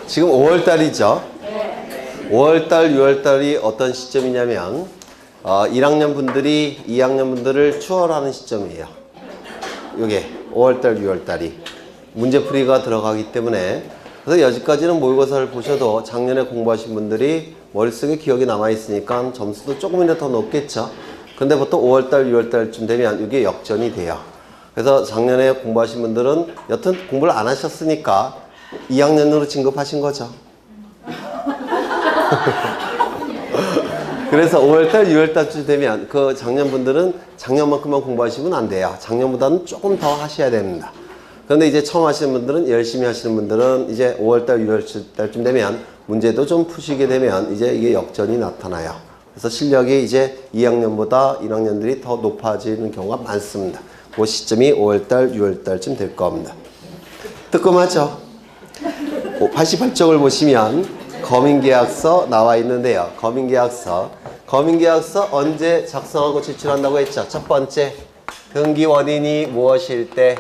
지금 5월달이죠. 5월달, 6월달이 어떤 시점이냐면 1학년 분들이 2학년 분들을 추월하는 시점이에요. 요게 5월달, 6월달이 문제풀이가 들어가기 때문에, 그래서 여기까지는 모의고사를 보셔도 작년에 공부하신 분들이 머릿속에 기억이 남아있으니까 점수도 조금이라도 더 높겠죠. 근데 보통 5월달, 6월달쯤 되면 이게 역전이 돼요. 그래서 작년에 공부하신 분들은 여튼 공부를 안 하셨으니까 2학년으로 진급하신 거죠. 그래서 5월달, 6월달쯤 되면 그 작년 분들은 작년만큼만 공부하시면 안 돼요. 작년보다는 조금 더 하셔야 됩니다. 그런데 이제 처음 하시는 분들은, 열심히 하시는 분들은 이제 5월달, 6월달쯤 되면 문제도 좀 푸시게 되면 이제 이게 역전이 나타나요. 그래서 실력이 이제 2학년보다 1학년들이 더 높아지는 경우가 많습니다. 그 시점이 5월달, 6월달쯤 될 겁니다. 뜨끔하죠? 88쪽을 보시면 거민계약서 나와 있는데요. 거민계약서 언제 작성하고 제출한다고 했죠? 첫 번째, 등기 원인이 무엇일 때?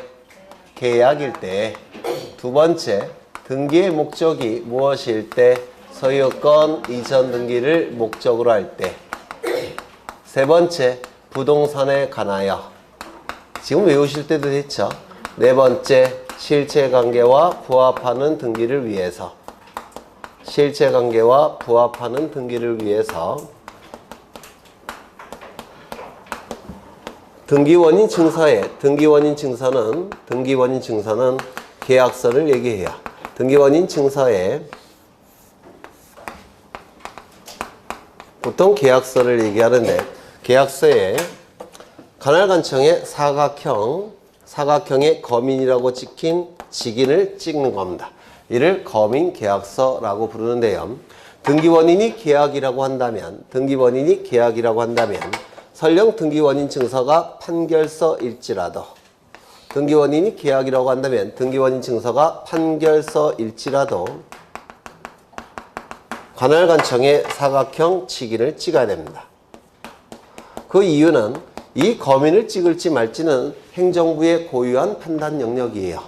계약일 때. 두 번째, 등기의 목적이 무엇일 때? 소유권 이전 등기를 목적으로 할 때. 세 번째, 부동산에 관하여. 지금 외우실 때도 됐죠? 네 번째, 실체관계와 부합하는 등기를 위해서. 실체관계와 부합하는 등기를 위해서. 등기원인 증서에, 등기원인 증서는 계약서를 얘기해요. 등기원인 증서에 보통 계약서를 얘기하는데, 계약서에 관할관청에 사각형의 거민이라고 찍힌 직인을 찍는 겁니다. 이를 거민계약서라고 부르는데요. 등기원인이 계약이라고 한다면, 설령 등기원인 증서가 판결서일지라도, 등기원인이 계약이라고 한다면 등기원인 증서가 판결서일지라도 관할관청에 사각형 직인을 찍어야 됩니다. 그 이유는 이 거민을 찍을지 말지는 행정부의 고유한 판단 영역이에요.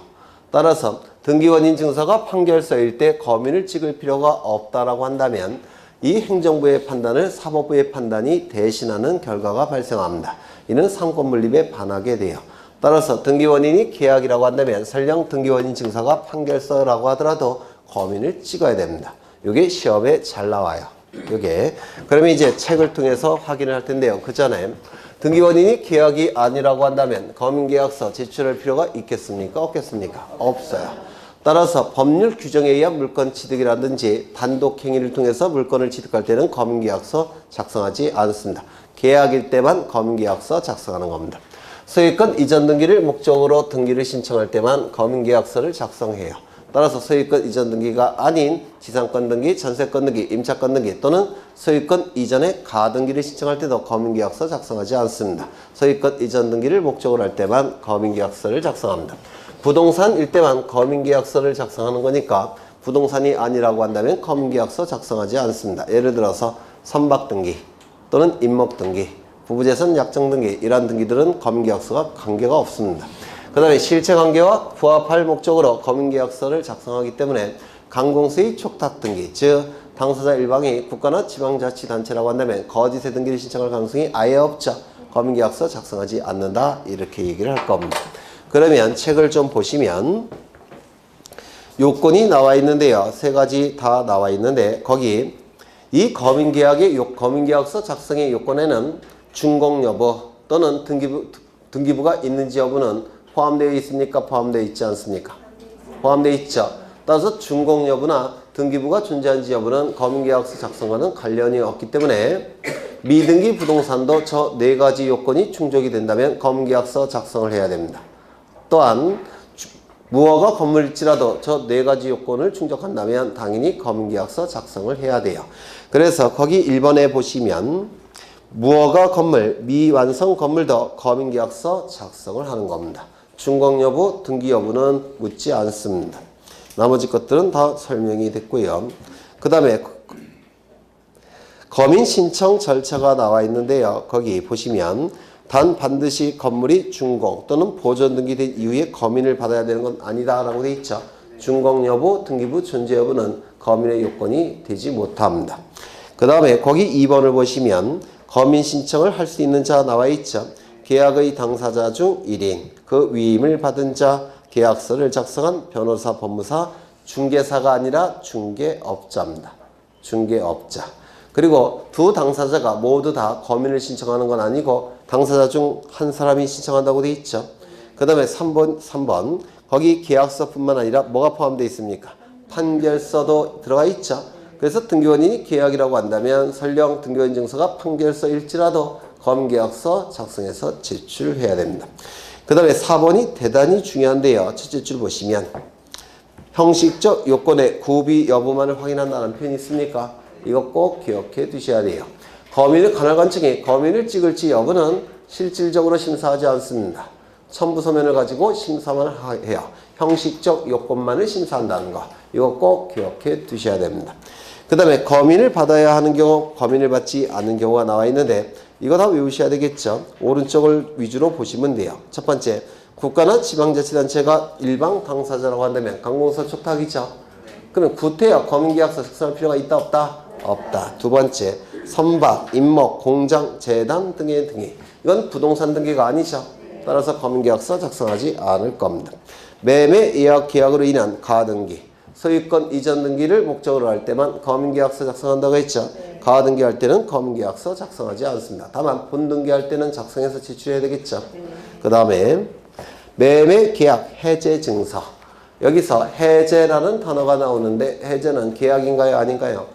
따라서 등기원인 증서가 판결서일 때 거민을 찍을 필요가 없다라고 한다면 이 행정부의 판단을 사법부의 판단이 대신하는 결과가 발생합니다. 이는 상권분립에 반하게 돼요. 따라서 등기원인이 계약이라고 한다면 설령 등기원인 증서가 판결서라고 하더라도 거민을 찍어야 됩니다. 이게 시험에 잘 나와요. 이게. 그러면 이제 책을 통해서 확인을 할 텐데요. 그 전에 등기원인이 계약이 아니라고 한다면 거민계약서 제출할 필요가 있겠습니까? 없겠습니까? 없어요. 따라서 법률 규정에 의한 물건 취득이라든지 단독 행위를 통해서 물건을 취득할 때는 거민계약서 작성하지 않습니다. 계약일 때만 거민계약서 작성하는 겁니다. 소유권 이전 등기를 목적으로 등기를 신청할 때만 거민계약서를 작성해요. 따라서 소유권 이전 등기가 아닌 지상권 등기, 전세권 등기, 임차권 등기 또는 소유권 이전의 가등기를 신청할 때도 거민계약서 작성하지 않습니다. 소유권 이전 등기를 목적으로 할 때만 거민계약서를 작성합니다. 부동산일 때만 거민계약서를 작성하는 거니까 부동산이 아니라고 한다면 거민계약서 작성하지 않습니다. 예를 들어서 선박등기 또는 임목등기, 부부재산 약정등기 이러한 등기들은 거민계약서가 관계가 없습니다. 그 다음에 실체관계와 부합할 목적으로 거민계약서를 작성하기 때문에 강공수의 촉탁등기, 즉 당사자 일방이 국가나 지방자치단체라고 한다면 거짓의 등기를 신청할 가능성이 아예 없죠. 거민계약서 작성하지 않는다 이렇게 얘기를 할 겁니다. 그러면 책을 좀 보시면 요건이 나와 있는데요. 세 가지 다 나와 있는데 거기 이 거민계약서 작성의 요건에는 준공 여부 또는 등기부가 있는지 여부는 포함되어 있습니까? 포함되어 있지 않습니까? 포함되어 있죠. 따라서 준공 여부나 등기부가 존재한지 여부는 거민계약서 작성과는 관련이 없기 때문에 미등기 부동산도 저 네 가지 요건이 충족이 된다면 거민계약서 작성을 해야 됩니다. 또한 무허가 건물일지라도 저 네 가지 요건을 충족한다면 당연히 거민계약서 작성을 해야 돼요. 그래서 거기 1번에 보시면 무허가 건물, 미완성 건물도 거민계약서 작성을 하는 겁니다. 준공 여부, 등기 여부는 묻지 않습니다. 나머지 것들은 다 설명이 됐고요. 그 다음에 거민 신청 절차가 나와 있는데요. 거기 보시면 단 반드시 건물이 준공 또는 보존 등기된 이후에 거민을 받아야 되는 건 아니다 라고 돼 있죠. 준공 여부, 등기부 존재 여부는 거민의 요건이 되지 못합니다. 그 다음에 거기 2번을 보시면 거민 신청을 할 수 있는 자 나와 있죠. 계약의 당사자 중 1인, 그 위임을 받은 자, 계약서를 작성한 변호사, 법무사, 중개사가 아니라 중개업자입니다. 중개업자. 그리고 두 당사자가 모두 다 거민을 신청하는 건 아니고 당사자 중 한 사람이 신청한다고 돼 있죠. 그 다음에 3번 거기 계약서뿐만 아니라 뭐가 포함되어 있습니까? 판결서도 들어가 있죠. 그래서 등기원인이 계약이라고 한다면 설령 등기원 증서가 판결서일지라도 거민계약서 작성해서 제출해야 됩니다. 그 다음에 4번이 대단히 중요한데요. 첫째 줄 보시면 형식적 요건의 구비 여부만을 확인한다는 표현이 있습니까? 이거 꼭 기억해 두셔야 돼요. 거민을 관할관청이 거민을 찍을지 여부는 실질적으로 심사하지 않습니다. 첨부서면을 가지고 심사만 해요. 형식적 요건만을 심사한다는 거. 이거 꼭 기억해 두셔야 됩니다. 그 다음에 거민을 받아야 하는 경우, 거민을 받지 않는 경우가 나와 있는데 이거 다 외우셔야 되겠죠. 오른쪽을 위주로 보시면 돼요. 첫 번째, 국가나 지방자치단체가 일방 당사자라고 한다면 강공서 촉탁이죠. 그러면 구태여 거민계약서 작성할 필요가 있다 없다? 없다. 두 번째, 선박, 임목, 공장, 재단 등의 등이 이건 부동산 등기가 아니죠. 따라서 거민계약서 작성하지 않을 겁니다. 매매 예약 계약으로 인한 가등기, 소유권 이전 등기를 목적으로 할 때만 거민계약서 작성한다고 했죠. 가등기할 때는 거민계약서 작성하지 않습니다. 다만 본등기할 때는 작성해서 제출해야 되겠죠. 그 다음에 매매 계약 해제 증서. 여기서 해제라는 단어가 나오는데 해제는 계약인가요? 아닌가요?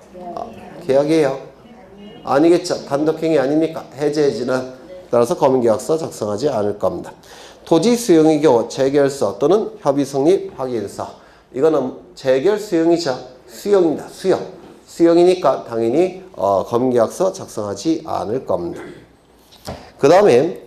계약이에요. 아니겠죠. 단독행위 아닙니까? 해제해지는. 따라서 거민계약서 작성하지 않을 겁니다. 토지 수용의 경우 재결서 또는 협의 성립 확인서. 이거는 재결 수용이죠. 수용입니다. 수용. 수용이니까 당연히 거민계약서 작성하지 않을 겁니다. 그 다음에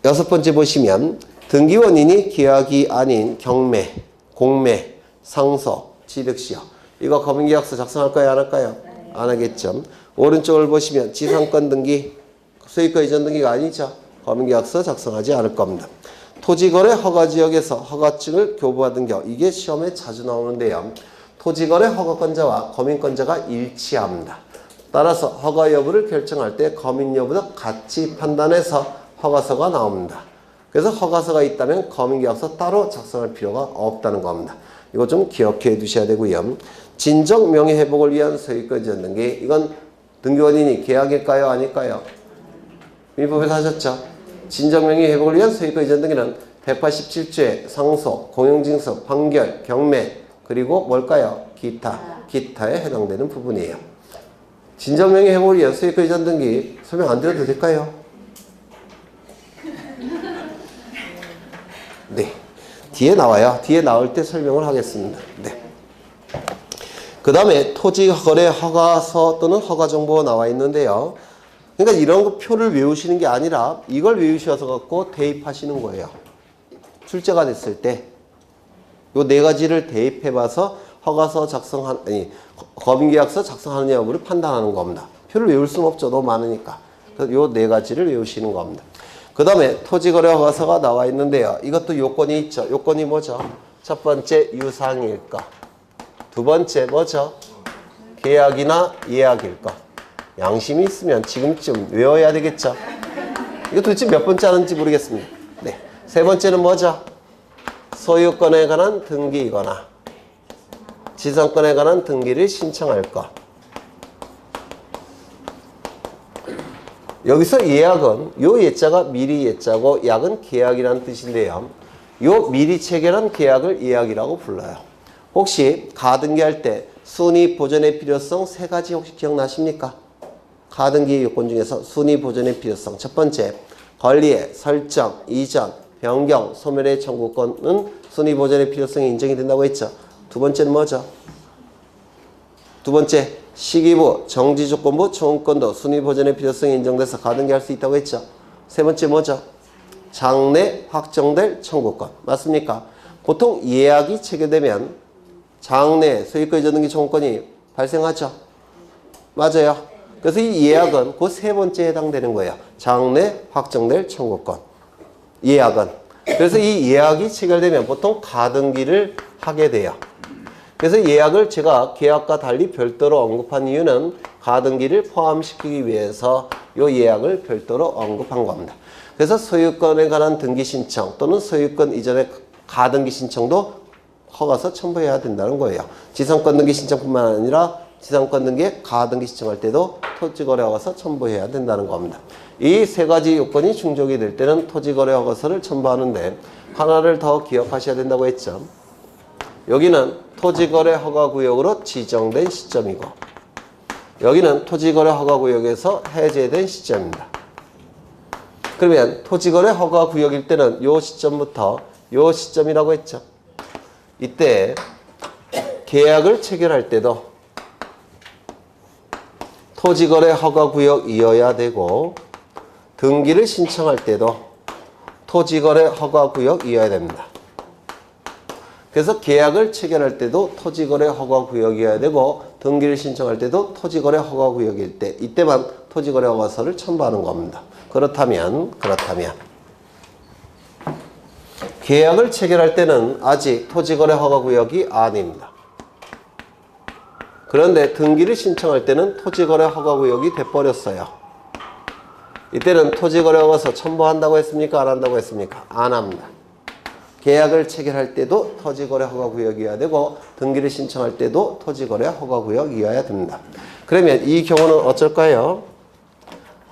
6번째 보시면 등기원인이 계약이 아닌 경매, 공매, 상소, 취득시효. 이거 거민계약서 작성할까요? 안 할까요? 안 하겠죠. 오른쪽을 보시면 지상권 등기, 소유권 이전 등기가 아니죠. 거민계약서 작성하지 않을 겁니다. 토지거래 허가지역에서 허가증을 교부받은 경우 이게 시험에 자주 나오는데요. 토지거래 허가권자와 거민권자가 일치합니다. 따라서 허가 여부를 결정할 때 거민 여부도 같이 판단해서 허가서가 나옵니다. 그래서 허가서가 있다면 거민계약서 따로 작성할 필요가 없다는 겁니다. 이거 좀 기억해 두셔야 되고요. 진정 명예회복을 위한 소유권 이전 등기, 이건 등기원인이 계약일까요? 아닐까요? 민법에서 하셨죠? 진정 명예회복을 위한 소유권 이전 등기는 187조의 상소, 공용징수, 판결, 경매, 그리고 뭘까요? 기타에 해당되는 부분이에요. 진정 명예회복을 위한 소유권 이전 등기 설명 안 드려도 될까요? 네. 뒤에 나와요. 뒤에 나올 때 설명을 하겠습니다. 네. 그 다음에 토지거래 허가서 또는 허가정보가 나와 있는데요. 그러니까 이런 거 표를 외우시는 게 아니라 이걸 외우셔서 갖고 대입하시는 거예요. 출제가 됐을 때 요 네 가지를 대입해 봐서 허가서 작성한, 아니, 거민계약서 작성하느냐 여부를 판단하는 겁니다. 표를 외울 수는 없죠. 너무 많으니까. 그래서 요 네 가지를 외우시는 겁니다. 그 다음에 토지거래 허가서가 나와 있는데요. 이것도 요건이 있죠. 요건이 뭐죠? 첫 번째 유상일 것. 두 번째 뭐죠? 계약이나 예약일 것. 양심이 있으면 지금쯤 외워야 되겠죠. 이거 도대체 몇 번째 하는지 모르겠습니다. 네. 세 번째는 뭐죠? 소유권에 관한 등기이거나 지상권에 관한 등기를 신청할 것. 여기서 예약은 요 예자가 미리 예자고 약은 계약이라는 뜻인데요. 요 미리 체결한 계약을 예약이라고 불러요. 혹시 가등기할 때 순위 보존의 필요성 세 가지 혹시 기억나십니까? 가등기 요건 중에서 순위 보존의 필요성. 첫 번째, 권리의 설정, 이전, 변경, 소멸의 청구권은 순위 보존의 필요성이 인정이 된다고 했죠. 두 번째는 뭐죠? 두 번째, 시기부, 정지조건부, 청구권도 순위 보존의 필요성이 인정돼서 가등기할 수 있다고 했죠. 세 번째 뭐죠? 장래 확정될 청구권. 맞습니까? 보통 예약이 체결되면 장래 소유권 이전 등기 청구권이 발생하죠. 맞아요. 그래서 이 예약은 그 세 번째에 해당되는 거예요. 장래 확정될 청구권. 예약은. 그래서 이 예약이 체결되면 보통 가등기를 하게 돼요. 그래서 예약을 제가 계약과 달리 별도로 언급한 이유는 가등기를 포함시키기 위해서 이 예약을 별도로 언급한 겁니다. 그래서 소유권에 관한 등기 신청 또는 소유권 이전의 가등기 신청도 허가서 첨부해야 된다는 거예요. 지상권 등기 신청뿐만 아니라 지상권 등기에 가등기 신청할 때도 토지거래 허가서 첨부해야 된다는 겁니다. 이 세 가지 요건이 충족이 될 때는 토지거래 허가서를 첨부하는데 하나를 더 기억하셔야 된다고 했죠. 여기는 토지거래 허가구역으로 지정된 시점이고 여기는 토지거래 허가구역에서 해제된 시점입니다. 그러면 토지거래 허가구역일 때는 요 시점부터 요 시점이라고 했죠. 이때 계약을 체결할 때도 토지거래 허가구역이어야 되고 등기를 신청할 때도 토지거래 허가구역이어야 됩니다. 그래서 계약을 체결할 때도 토지거래 허가구역이어야 되고 등기를 신청할 때도 토지거래 허가구역일 때 이때만 토지거래 허가서를 첨부하는 겁니다. 그렇다면 계약을 체결할 때는 아직 토지거래 허가구역이 아닙니다. 그런데 등기를 신청할 때는 토지거래 허가구역이 돼버렸어요. 이때는 토지거래 허가서 첨부한다고 했습니까? 안 한다고 했습니까? 안 합니다. 계약을 체결할 때도 토지거래 허가구역이어야 되고 등기를 신청할 때도 토지거래 허가구역이어야 됩니다. 그러면 이 경우는 어쩔까요?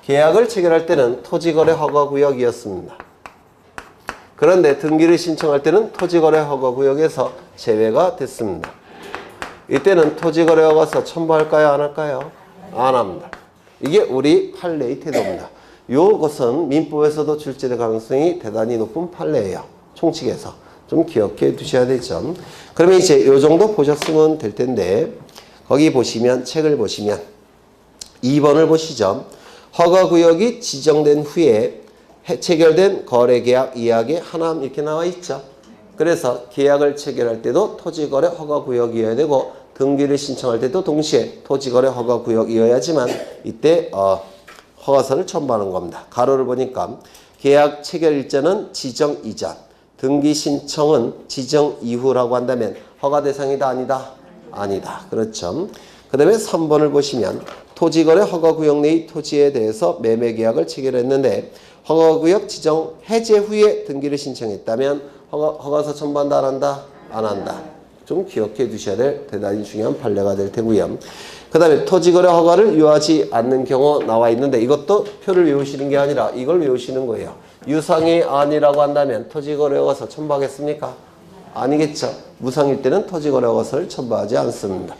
계약을 체결할 때는 토지거래 허가구역이었습니다. 그런데 등기를 신청할 때는 토지거래 허가구역에서 제외가 됐습니다. 이때는 토지거래 허가서 첨부할까요? 안 할까요? 안 합니다. 이게 우리 판례의 태도입니다. 이것은 민법에서도 출제될 가능성이 대단히 높은 판례예요. 총칙에서. 좀 기억해 두셔야 되죠. 그러면 이제 이 정도 보셨으면 될 텐데 거기 보시면 책을 보시면 2번을 보시죠. 허가구역이 지정된 후에 체결된 거래계약 이야기 하남 이렇게 나와 있죠. 그래서 계약을 체결할 때도 토지거래 허가구역이어야 되고 등기를 신청할 때도 동시에 토지거래 허가구역이어야지만 이때 허가서를 첨부하는 겁니다. 가로를 보니까 계약 체결 일자는 지정 이전, 등기 신청은 지정 이후라고 한다면 허가 대상이다 아니다? 아니다. 그렇죠. 그 다음에 3번을 보시면 토지거래 허가구역 내의 토지에 대해서 매매계약을 체결했는데 허가구역 지정 해제 후에 등기를 신청했다면 허가서 첨부한다 안 한다? 안 한다. 좀 기억해 두셔야 될 대단히 중요한 판례가 될 테고요. 그 다음에 토지거래 허가를 유하지 않는 경우 나와 있는데 이것도 표를 외우시는 게 아니라 이걸 외우시는 거예요. 유상이 아니라고 한다면 토지거래 허가서 첨부하겠습니까? 아니겠죠. 무상일 때는 토지거래 허가서를 첨부하지 않습니다.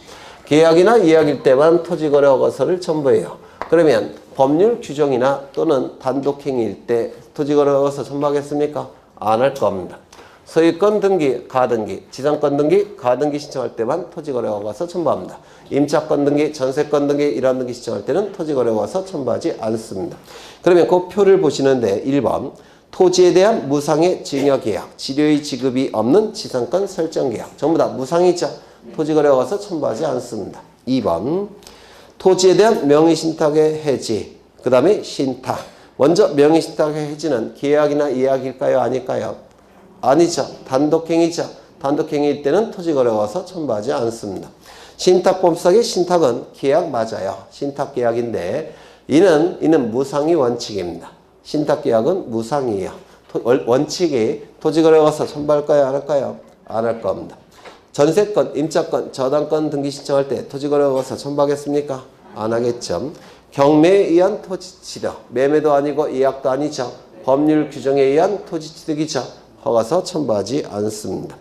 계약이나 예약일 때만 토지거래 허가서를 첨부해요. 그러면 법률 규정이나 또는 단독행위일 때 토지거래 허가서 첨부하겠습니까? 안 할 겁니다. 소유권 등기, 가등기, 지상권 등기, 가등기 신청할 때만 토지거래 허가서 첨부합니다. 임차권 등기, 전세권 등기, 이러한 등기 신청할 때는 토지거래 허가서 첨부하지 않습니다. 그러면 그 표를 보시는데 1번 토지에 대한 무상의 증여계약, 지료의 지급이 없는 지상권 설정계약 전부 다 무상이죠. 토지거래 허가서 첨부하지 않습니다. 2번 토지에 대한 명의신탁의 해지, 그 다음에 신탁. 먼저 명의신탁의 해지는 계약이나 예약일까요? 아닐까요? 아니죠. 단독행위죠. 단독행위일 때는 토지거래 허가서 첨부하지 않습니다. 신탁법상의 신탁은 계약 맞아요. 신탁계약인데 이는 무상이 원칙입니다. 신탁계약은 무상이에요. 원칙이 토지거래 허가서 첨부할까요? 안 할까요? 안 할 겁니다. 전세권, 임차권, 저당권 등기 신청할 때 토지거래 허가서 첨부하겠습니까? 안 하겠죠. 경매에 의한 토지취득, 매매도 아니고 예약도 아니죠. 법률 규정에 의한 토지취득이죠. 허가서 첨부하지 않습니다.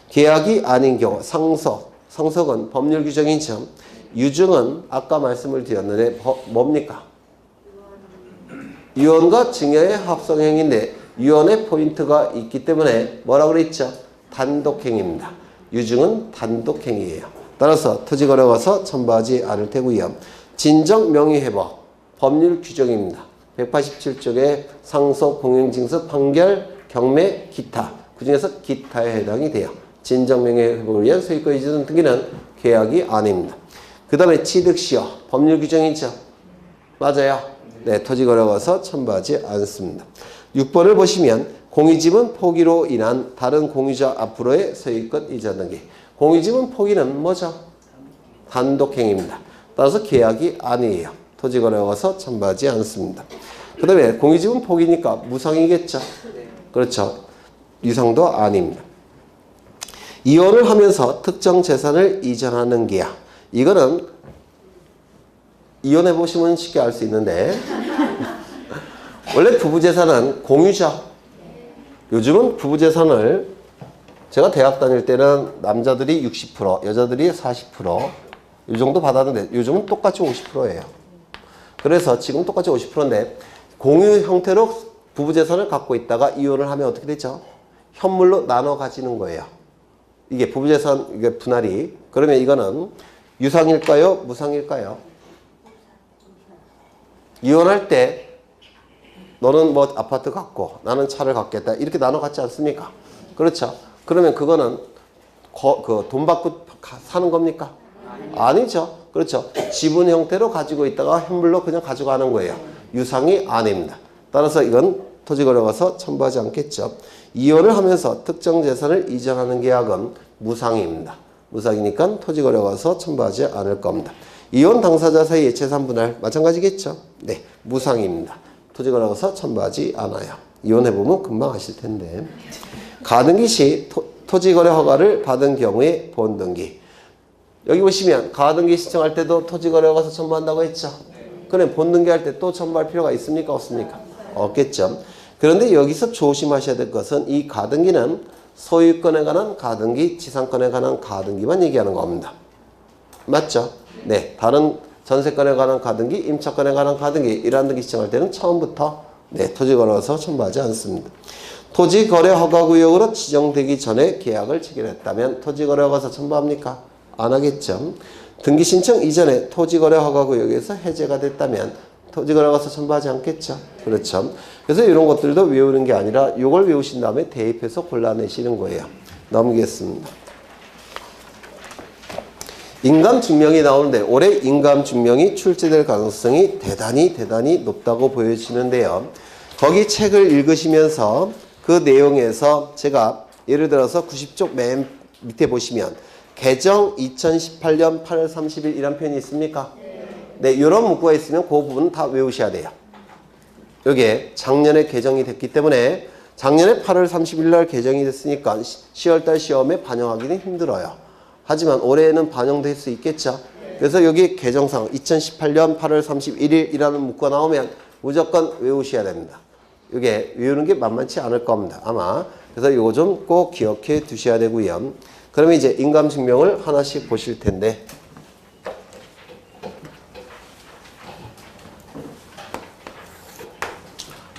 계약이 아닌 경우 상속은 법률 규정이죠. 유증은 아까 말씀을 드렸는데 뭡니까? 유언과 증여의 합성행위인데 유언의 포인트가 있기 때문에 뭐라고 그랬죠? 단독행위입니다. 유증은 단독행위예요. 따라서 토지거래 허가서 첨부하지 않을 테고요. 진정명의회복 법률 규정입니다. 187쪽에 상속, 공영징수, 판결, 경매, 기타 그 중에서 기타에 해당이 돼요. 진정명의회복을 위한 소유권 이전 등기는 계약이 아닙니다. 그 다음에 취득시효 법률 규정이죠. 맞아요. 네, 토지거래 허가서 첨부하지 않습니다. 6번을 보시면 공유지분 포기로 인한 다른 공유자 앞으로의 소유권 이전 등기. 공유지분 포기는 뭐죠? 단독행위입니다. 따라서 계약이 아니에요. 토지거래허가서 첨부하지 않습니다. 그 다음에 공유지분 포기니까 무상이겠죠? 그렇죠. 유상도 아닙니다. 이혼을 하면서 특정 재산을 이전하는 계약. 이거는 이혼해 보시면 쉽게 알 수 있는데 원래 부부재산은 공유죠. 요즘은 부부재산을 제가 대학 다닐 때는 남자들이 60%, 여자들이 40%, 이 정도 받았는데 요즘은 똑같이 50%예요. 그래서 지금 똑같이 50%인데 공유 형태로 부부재산을 갖고 있다가 이혼을 하면 어떻게 되죠? 현물로 나눠 가지는 거예요. 이게 부부재산 이게 분할이. 그러면 이거는 유상일까요? 무상일까요? 이혼할 때 너는 뭐 아파트 갖고 나는 차를 갖겠다 이렇게 나눠 갖지 않습니까? 그렇죠. 그러면 그거는 돈 받고 사는 겁니까? 아니죠. 그렇죠. 지분 형태로 가지고 있다가 현물로 그냥 가져가는 거예요. 유상이 아닙니다. 따라서 이건 토지거래허가서 첨부하지 않겠죠. 이혼을 하면서 특정 재산을 이전하는 계약은 무상입니다. 무상이니까 토지거래허가서 첨부하지 않을 겁니다. 이혼 당사자 사이의 재산 분할 마찬가지겠죠. 네, 무상입니다. 토지거래허가서 첨부하지 않아요. 이혼해보면 금방 아실 텐데. 가등기 시 토지거래 허가를 받은 경우에 본등기. 여기 보시면 가등기 신청할 때도 토지거래 허가서 첨부한다고 했죠. 그럼 본등기 할 때 또 첨부할 필요가 있습니까? 없습니까? 없겠죠. 그런데 여기서 조심하셔야 될 것은 이 가등기는 소유권에 관한 가등기, 지상권에 관한 가등기만 얘기하는 겁니다. 맞죠? 네. 다른 전세권에 관한 가등기, 임차권에 관한 가등기 이러한 등기 신청할 때는 처음부터 토지거래허가서 첨부하지 않습니다. 토지거래허가구역으로 지정되기 전에 계약을 체결했다면 토지거래허가서 첨부합니까? 안 하겠죠. 등기 신청 이전에 토지거래허가구역에서 해제가 됐다면 토지거래허가서 첨부하지 않겠죠. 그렇죠. 그래서 이런 것들도 외우는 게 아니라 이걸 외우신 다음에 대입해서 골라내시는 거예요. 넘기겠습니다. 인감증명이 나오는데 올해 인감증명이 출제될 가능성이 대단히 높다고 보여지는데요. 거기 책을 읽으시면서 그 내용에서 제가 예를 들어서 90쪽 맨 밑에 보시면 개정 2018년 8월 30일 이란 표현이 있습니까? 네, 이런 문구가 있으면 그 부분은 다 외우셔야 돼요. 이게 작년에 개정이 됐기 때문에 작년에 8월 30일 날 개정이 됐으니까 10월달 시험에 반영하기는 힘들어요. 하지만 올해는 반영될 수 있겠죠. 그래서 여기 개정상 2018년 8월 31일이라는 문구가 나오면 무조건 외우셔야 됩니다. 이게 외우는 게 만만치 않을 겁니다. 아마. 그래서 이거 좀 꼭 기억해 두셔야 되고요. 그러면 이제 인감증명을 하나씩 보실 텐데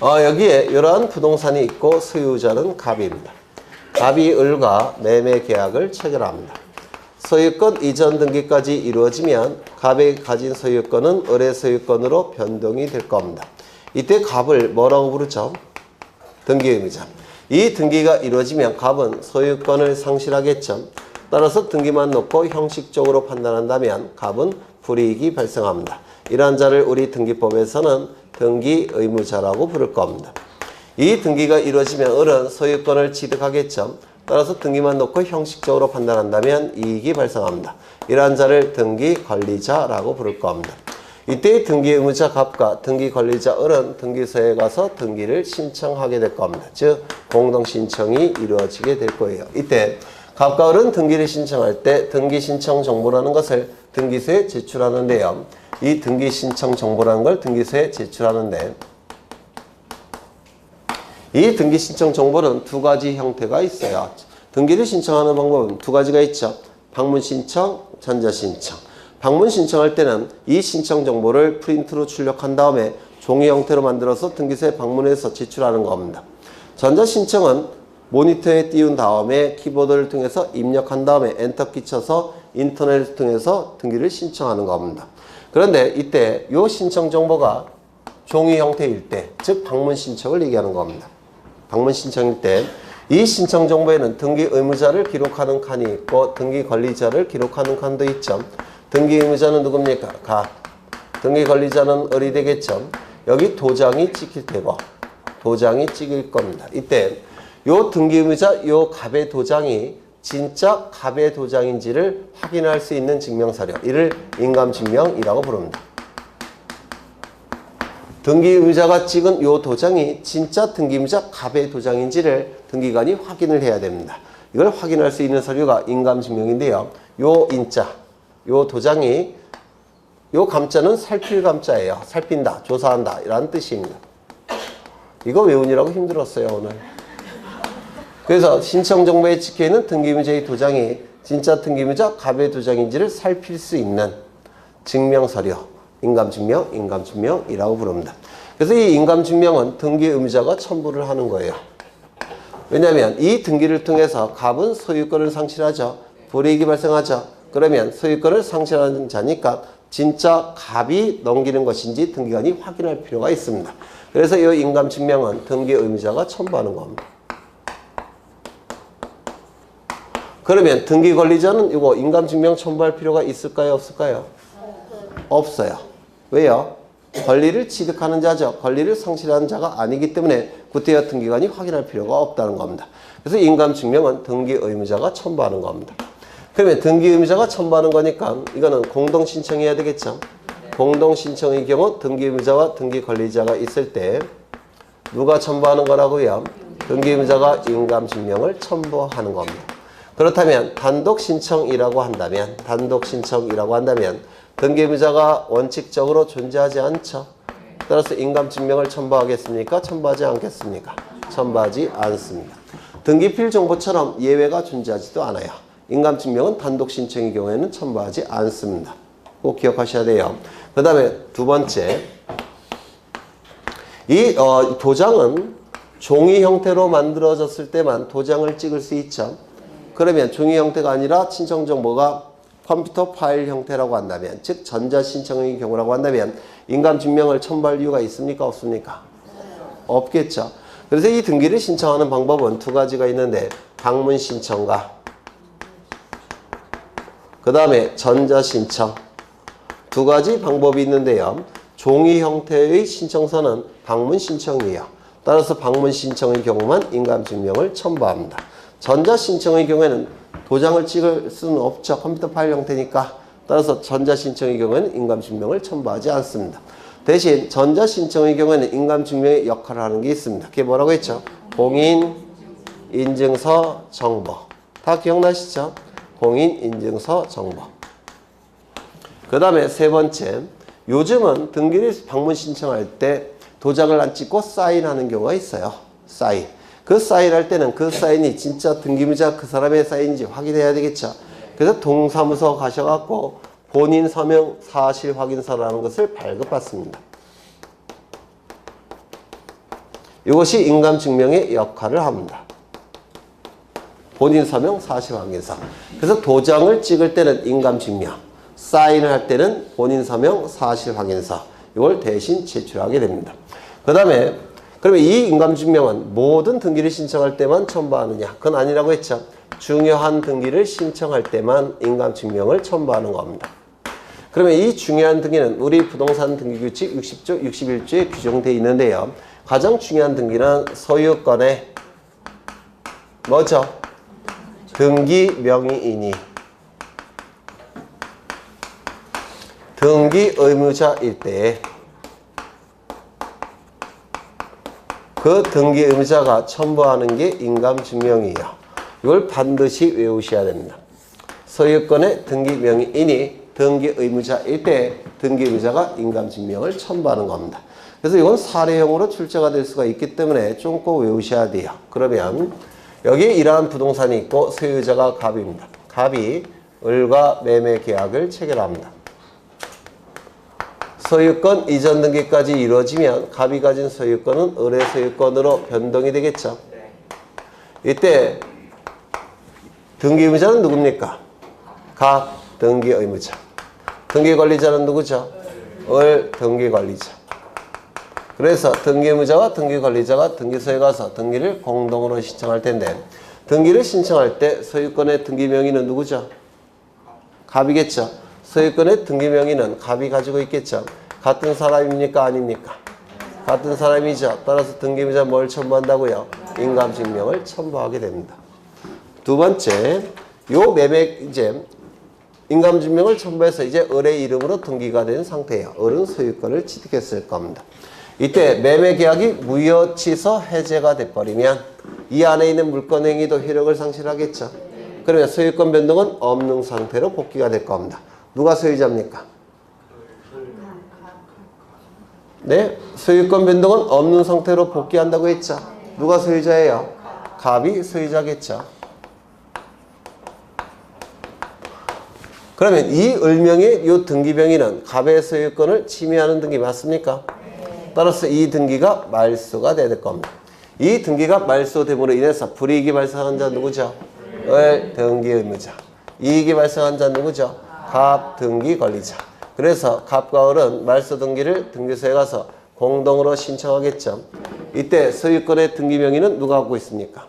여기에 이러한 부동산이 있고 소유자는 갑입니다. 갑이 을과 매매 계약을 체결합니다. 소유권 이전 등기까지 이루어지면 갑이 가진 소유권은 을의 소유권으로 변동이 될 겁니다. 이때 갑을 뭐라고 부르죠? 등기의무자. 이 등기가 이루어지면 갑은 소유권을 상실하겠죠. 따라서 등기만 놓고 형식적으로 판단한다면 갑은 불이익이 발생합니다. 이러한 자를 우리 등기법에서는 등기의무자라고 부를 겁니다. 이 등기가 이루어지면 을은 소유권을 취득하겠죠. 따라서 등기만 놓고 형식적으로 판단한다면 이익이 발생합니다. 이러한 자를 등기관리자라고 부를 겁니다. 이때 등기의무자 갑과 등기관리자 을은 등기소에 가서 등기를 신청하게 될 겁니다. 즉 공동신청이 이루어지게 될 거예요. 이때 갑과 을은 등기를 신청할 때 등기신청 정보라는 것을 등기소에 제출하는데요. 이 등기신청 정보라는 걸 등기소에 제출하는데 이 등기신청 정보는 두 가지 형태가 있어요. 등기를 신청하는 방법은 두 가지가 있죠. 방문신청, 전자신청. 방문신청할 때는 이 신청 정보를 프린트로 출력한 다음에 종이 형태로 만들어서 등기소에 방문해서 제출하는 겁니다. 전자신청은 모니터에 띄운 다음에 키보드를 통해서 입력한 다음에 엔터키 쳐서 인터넷을 통해서 등기를 신청하는 겁니다. 그런데 이때 이 신청 정보가 종이 형태일 때, 즉 방문신청을 얘기하는 겁니다. 방문신청일 때 이 신청 정보에는 등기 의무자를 기록하는 칸이 있고 등기 관리자를 기록하는 칸도 있죠. 등기 의무자는 누굽니까? 갑. 등기 관리자는 을이 되겠죠. 여기 도장이 찍힐 테고 도장이 찍힐 겁니다. 이때 요 등기의무자 요 갑의 도장이 진짜 갑의 도장인지를 확인할 수 있는 증명서류, 이를 인감증명이라고 부릅니다. 등기의무자가 찍은 요 도장이 진짜 등기의무자 갑의 도장인지를 등기관이 확인을 해야 됩니다. 이걸 확인할 수 있는 서류가 인감증명인데요. 요 인자, 요 도장이, 요 감자는 살필 감자예요. 살핀다, 조사한다 이라는 뜻입니다. 이거 외우느라고 힘들었어요 오늘. 그래서 신청정보에 찍혀있는 등기의무자의 도장이 진짜 등기의무자 갑의 도장인지를 살필 수 있는 증명서류, 인감증명, 인감증명이라고 부릅니다. 그래서 이 인감증명은 등기의무자가 첨부를 하는 거예요. 왜냐하면 이 등기를 통해서 갑은 소유권을 상실하죠. 불이익이 발생하죠. 그러면 소유권을 상실하는 자니까 진짜 갑이 넘기는 것인지 등기관이 확인할 필요가 있습니다. 그래서 이 인감증명은 등기의무자가 첨부하는 겁니다. 그러면 등기권리자는 이거 인감증명 첨부할 필요가 있을까요? 없을까요? 없어요. 왜요? 권리를 취득하는 자죠. 권리를 상실하는 자가 아니기 때문에 구태여 등기관이 확인할 필요가 없다는 겁니다. 그래서 인감증명은 등기의무자가 첨부하는 겁니다. 그러면 등기의무자가 첨부하는 거니까 이거는 공동신청해야 되겠죠. 공동신청의 경우 등기의무자와 등기권리자가 있을 때 누가 첨부하는 거라고요? 등기의무자가 인감증명을 첨부하는 겁니다. 그렇다면 단독신청이라고 한다면 등기의무자가 원칙적으로 존재하지 않죠. 따라서 인감증명을 첨부하겠습니까? 첨부하지 않겠습니까? 첨부하지 않습니다. 등기필 정보처럼 예외가 존재하지도 않아요. 인감증명은 단독신청의 경우에는 첨부하지 않습니다. 꼭 기억하셔야 돼요. 그 다음에 두 번째, 이 도장은 종이 형태로 만들어졌을 때만 도장을 찍을 수 있죠. 그러면 종이 형태가 아니라 신청정보가 컴퓨터 파일 형태라고 한다면, 즉 전자신청의 경우라고 한다면 인감증명을 첨부할 이유가 있습니까? 없습니까? 없겠죠. 그래서 이 등기를 신청하는 방법은 두 가지가 있는데 방문신청과 그 다음에 전자신청, 두 가지 방법이 있는데요. 종이 형태의 신청서는 방문신청이에요. 따라서 방문신청의 경우만 인감증명을 첨부합니다. 전자신청의 경우에는 도장을 찍을 수는 없죠. 컴퓨터 파일 형태니까. 따라서 전자신청의 경우에는 인감증명을 첨부하지 않습니다. 대신 전자신청의 경우에는 인감증명의 역할을 하는 게 있습니다. 그게 뭐라고 했죠? 공인인증서 정보. 다 기억나시죠? 공인인증서 정보. 그 다음에 세 번째, 요즘은 등기를 방문 신청할 때 도장을 안 찍고 사인하는 경우가 있어요. 사인. 그 사인할 때는 그 사인이 진짜 등기의무자 그 사람의 사인인지 확인해야 되겠죠. 그래서 동사무소 가셔갖고 본인 서명 사실 확인서라는 것을 발급받습니다. 이것이 인감증명의 역할을 합니다. 본인 서명 사실 확인서. 그래서 도장을 찍을 때는 인감증명, 사인을 할 때는 본인 서명 사실 확인서, 이걸 대신 제출하게 됩니다. 그 다음에 그러면 이 인감증명은 모든 등기를 신청할 때만 첨부하느냐? 그건 아니라고 했죠. 중요한 등기를 신청할 때만 인감증명을 첨부하는 겁니다. 그러면 이 중요한 등기는 우리 부동산 등기규칙 60조, 61조에 규정되어 있는데요. 가장 중요한 등기는 소유권의 뭐죠? 등기 명의인이 등기 의무자일 때에 그 등기 의무자가 첨부하는 게 인감증명이에요. 이걸 반드시 외우셔야 됩니다. 소유권의 등기 명의인이 등기 의무자일 때 등기 의무자가 인감증명을 첨부하는 겁니다. 그래서 이건 사례형으로 출제가 될 수가 있기 때문에 좀 꼭 외우셔야 돼요. 그러면 여기에 이러한 부동산이 있고 소유자가 갑입니다. 갑이 을과 매매 계약을 체결합니다. 소유권 이전 등기까지 이루어지면 갑이 가진 소유권은 을의 소유권으로 변동이 되겠죠. 이때 등기의무자는 누굽니까? 갑 등기의무자. 등기권리자는 누구죠? 을 등기권리자. 그래서 등기의무자와 등기권리자가 등기소에 가서 등기를 공동으로 신청할 텐데, 등기를 신청할 때 소유권의 등기 명의는 누구죠? 갑이겠죠. 소유권의 등기 명의는 갑이 가지고 있겠죠. 같은 사람입니까? 아닙니까? 같은 사람이죠. 따라서 등기의무자 뭘 첨부한다고요? 인감증명을 첨부하게 됩니다. 두 번째, 요 매매 이제 인감증명을 첨부해서 이제 을의 이름으로 등기가 된 상태예요. 을은 소유권을 취득했을 겁니다. 이때 매매계약이 무효 취소 해제가 돼버리면 이 안에 있는 물권 행위도 효력을 상실하겠죠. 그러면 소유권 변동은 없는 상태로 복귀가 될 겁니다. 누가 소유자입니까? 네, 소유권 변동은 없는 상태로 복귀한다고 했죠. 누가 소유자예요? 갑이 소유자겠죠. 그러면 이 을명의 이 등기명의는 갑의 소유권을 침해하는 등기 맞습니까? 따라서 이 등기가 말소가 될 겁니다. 이 등기가 말소됨으로 인해서 불이익이 발생한 자 누구죠? 을 등기 의무자. 이익이 발생한 자 누구죠? 갑 등기 권리자. 그래서 갑과 을은 말소 등기를 등기소에 가서 공동으로 신청하겠죠. 이때 소유권의 등기 명의는 누가 갖고 있습니까?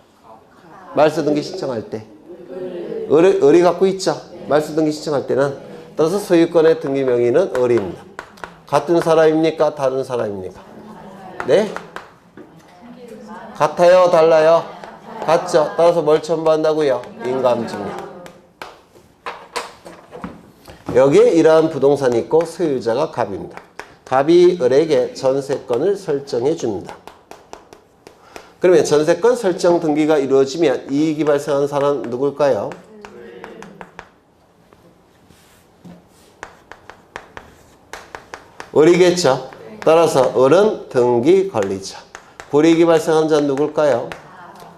말소 등기 신청할 때 을이 갖고 있죠. 말소 등기 신청할 때는. 따라서 소유권의 등기 명의는 을입니다. 같은 사람입니까? 다른 사람입니까? 네? 같아요? 달라요? 같죠. 따라서 뭘 첨부한다고요? 인감증명. 여기에 이러한 부동산이 있고 소유자가 갑입니다. 갑이 을에게 전세권을 설정해 줍니다. 그러면 전세권 설정 등기가 이루어지면 이익이 발생한 사람 누굴까요? 을이겠죠. 따라서 을은 등기 권리자. 불이익이 발생한 자는 누굴까요?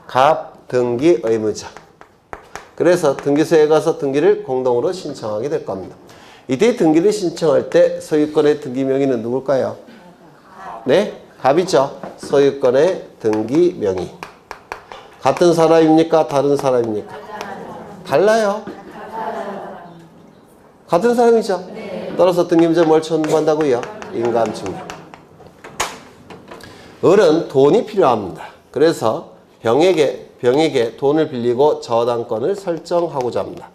갑 등기 의무자. 그래서 등기소에 가서 등기를 공동으로 신청하게 될 겁니다. 이때 등기를 신청할 때 소유권의 등기 명의는 누굴까요? 네? 갑이죠. 소유권의 등기 명의. 같은 사람입니까? 다른 사람입니까? 달라요. 같은 사람이죠. 따라서 등기문제 뭘 첨부한다고요? 인감증명. 을은 돈이 필요합니다. 그래서 병에게 돈을 빌리고 저당권을 설정하고자 합니다.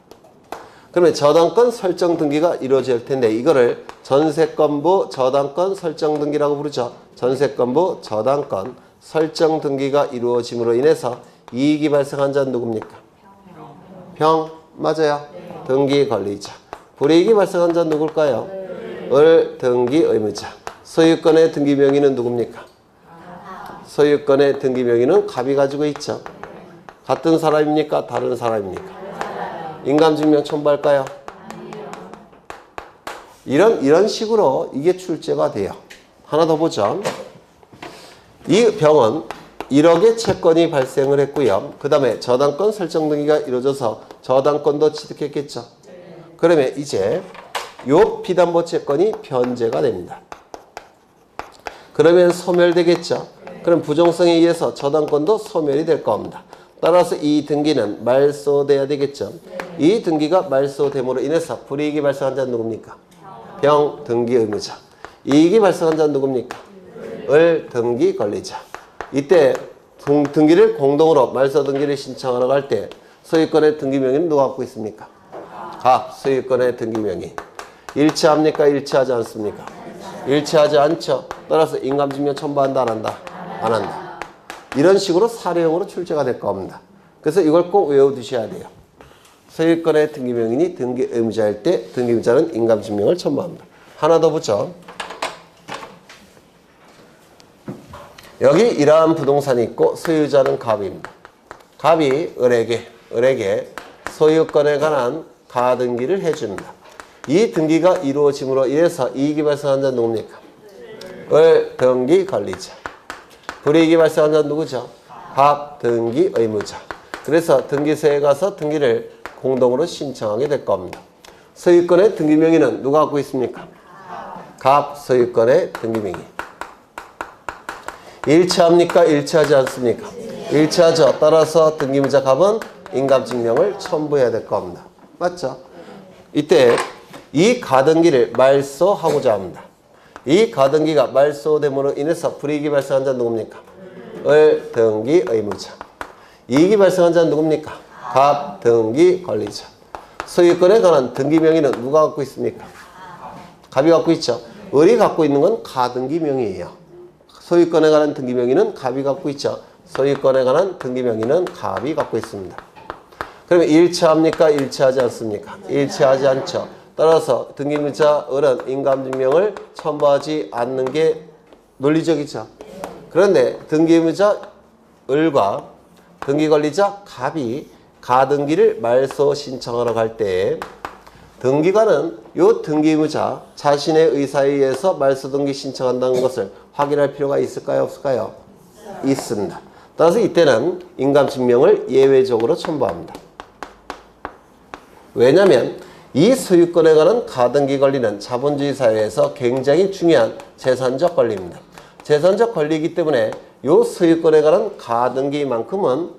그러면 저당권 설정 등기가 이루어질 텐데 이거를 전세권부 저당권 설정 등기라고 부르죠. 전세권부 저당권 설정 등기가 이루어짐으로 인해서 이익이 발생한 자는 누굽니까? 병 맞아요. 등기 권리자. 불이익이 발생한 자는 누굴까요? 을 등기 의무자. 소유권의 등기 명의는 누굽니까? 소유권의 등기 명의는 갑이 가지고 있죠. 같은 사람입니까? 다른 사람입니까? 인감증명 첨부할까요? 이런 식으로 이게 출제가 돼요. 하나 더 보죠. 이 병은 1억의 채권이 발생을 했고요. 그 다음에 저당권 설정 등기가 이루어져서 저당권도 취득했겠죠. 그러면 이제 요 피담보 채권이 변제가 됩니다. 그러면 소멸되겠죠. 그럼 부정성에 의해서 저당권도 소멸이 될 겁니다. 따라서 이 등기는 말소돼야 되겠죠. 이 등기가 말소됨으로 인해서 불이익이 발생한 자는 누굽니까? 병 등기 의무자. 이익이 발생한 자는 누굽니까? 을 등기 권리자. 이때 등기를 공동으로 말소 등기를 신청하러 갈 때 소유권의 등기 명의는 누가 갖고 있습니까? 갑 소유권의 등기 명의. 일치합니까? 일치하지 않습니까? 일치하지 않죠. 따라서 인감증명 첨부한다 안 한다? 안 한다. 이런 식으로 사례형으로 출제가 될 겁니다. 그래서 이걸 꼭 외워두셔야 돼요. 소유권의 등기명인이 등기 의무자일 때 등기의무자는 인감증명을 첨부합니다. 하나 더 붙여. 여기 이러한 부동산이 있고 소유자는 갑입니다. 갑이 을에게 소유권에 관한 가등기를 해줍니다. 이 등기가 이루어짐으로 인해서 이익이 발생한 자는 누굽니까? 을 등기 권리자. 불이익이 발생한 자는 누구죠? 갑 등기 의무자. 그래서 등기소에 가서 등기를 공동으로 신청하게 될 겁니다. 소유권의 등기 명의는 누가 갖고 있습니까? 갑 소유권의 등기 명의. 일치합니까? 일치하지 않습니까? 일치하죠. 따라서 등기의무자 갑은 인감증명을 첨부해야 될 겁니다. 맞죠? 이때 이 가등기를 말소하고자 합니다. 이 가등기가 말소됨으로 인해서 불이익이 발생한 자는 누굽니까? 을 등기 의무자. 이익이 발생한 자는 누굽니까? 갑 등기 권리자. 소유권에 관한 등기 명의는 누가 갖고 있습니까? 갑이 갖고 있죠. 을이 갖고 있는 건 가등기 명의예요. 소유권에 관한 등기 명의는 갑이 갖고 있죠. 소유권에 관한 등기명의는 갑이 갖고 있습니다. 그러면 일치합니까? 일치하지 않습니까? 일치하지 않죠. 따라서 등기무자 을은 인감증명을 첨부하지 않는 게 논리적이죠. 그런데 등기무자 을과 등기권리자 갑이 가등기를 말소 신청하러 갈 때 등기관은 이 등기무자 자신의 의사에 의해서 말소 등기 신청한다는 것을 확인할 필요가 있을까요? 없을까요? 있습니다. 따라서 이때는 인감증명을 예외적으로 첨부합니다. 왜냐하면 이 소유권에 관한 가등기 권리는 자본주의 사회에서 굉장히 중요한 재산적 권리입니다. 재산적 권리이기 때문에 이 소유권에 관한 가등기만큼은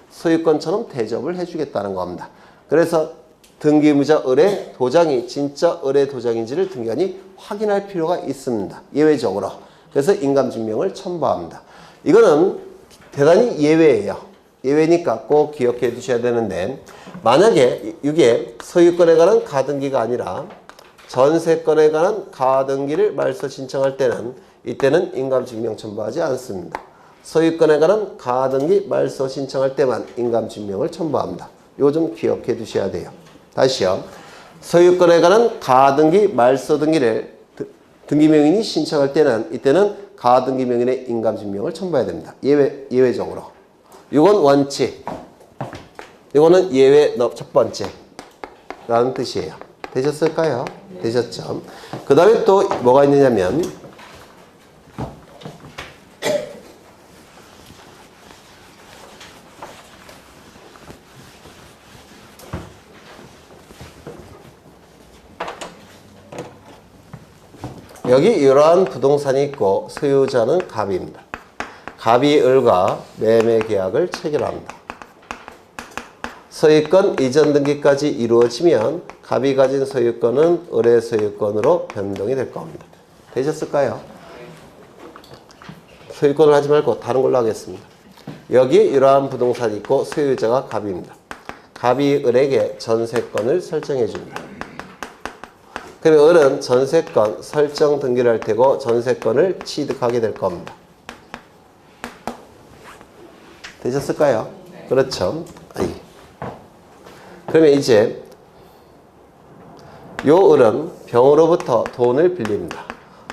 소유권처럼 대접을 해주겠다는 겁니다. 그래서 등기무자 을의 도장이 진짜 을의 도장인지를 등기관이 확인할 필요가 있습니다. 예외적으로. 그래서 인감증명을 첨부합니다. 이거는 대단히 예외예요. 예외니까 꼭 기억해 두셔야 되는데, 만약에 이게 소유권에 관한 가등기가 아니라 전세권에 관한 가등기를 말소 신청할 때는 이때는 인감증명 첨부하지 않습니다. 소유권에 관한 가등기 말소 신청할 때만 인감증명을 첨부합니다. 요 좀 기억해 두셔야 돼요. 다시요. 소유권에 관한 가등기 말소 등기를 등기명인이 신청할 때는 이때는 가등기명인의 인감증명을 첨부해야 됩니다. 예외적으로. 이건 원칙. 이거는 예외 첫 번째 라는 뜻이에요. 되셨을까요? 네. 되셨죠? 그 다음에 또 뭐가 있느냐면 여기 이러한 부동산이 있고 소유자는 갑입니다. 갑이 을과 매매 계약을 체결합니다. 소유권 이전 등기까지 이루어지면 갑이 가진 소유권은 을의 소유권으로 변동이 될 겁니다. 되셨을까요? 소유권을 하지 말고 다른 걸로 하겠습니다. 여기 이러한 부동산이 있고 소유자가 갑입니다. 갑이 을에게 전세권을 설정해 줍니다. 그럼 을은 전세권 설정 등기를 할 테고 전세권을 취득하게 될 겁니다. 되셨을까요? 그렇죠. 그러면 이제 요 을은 병으로부터 돈을 빌립니다.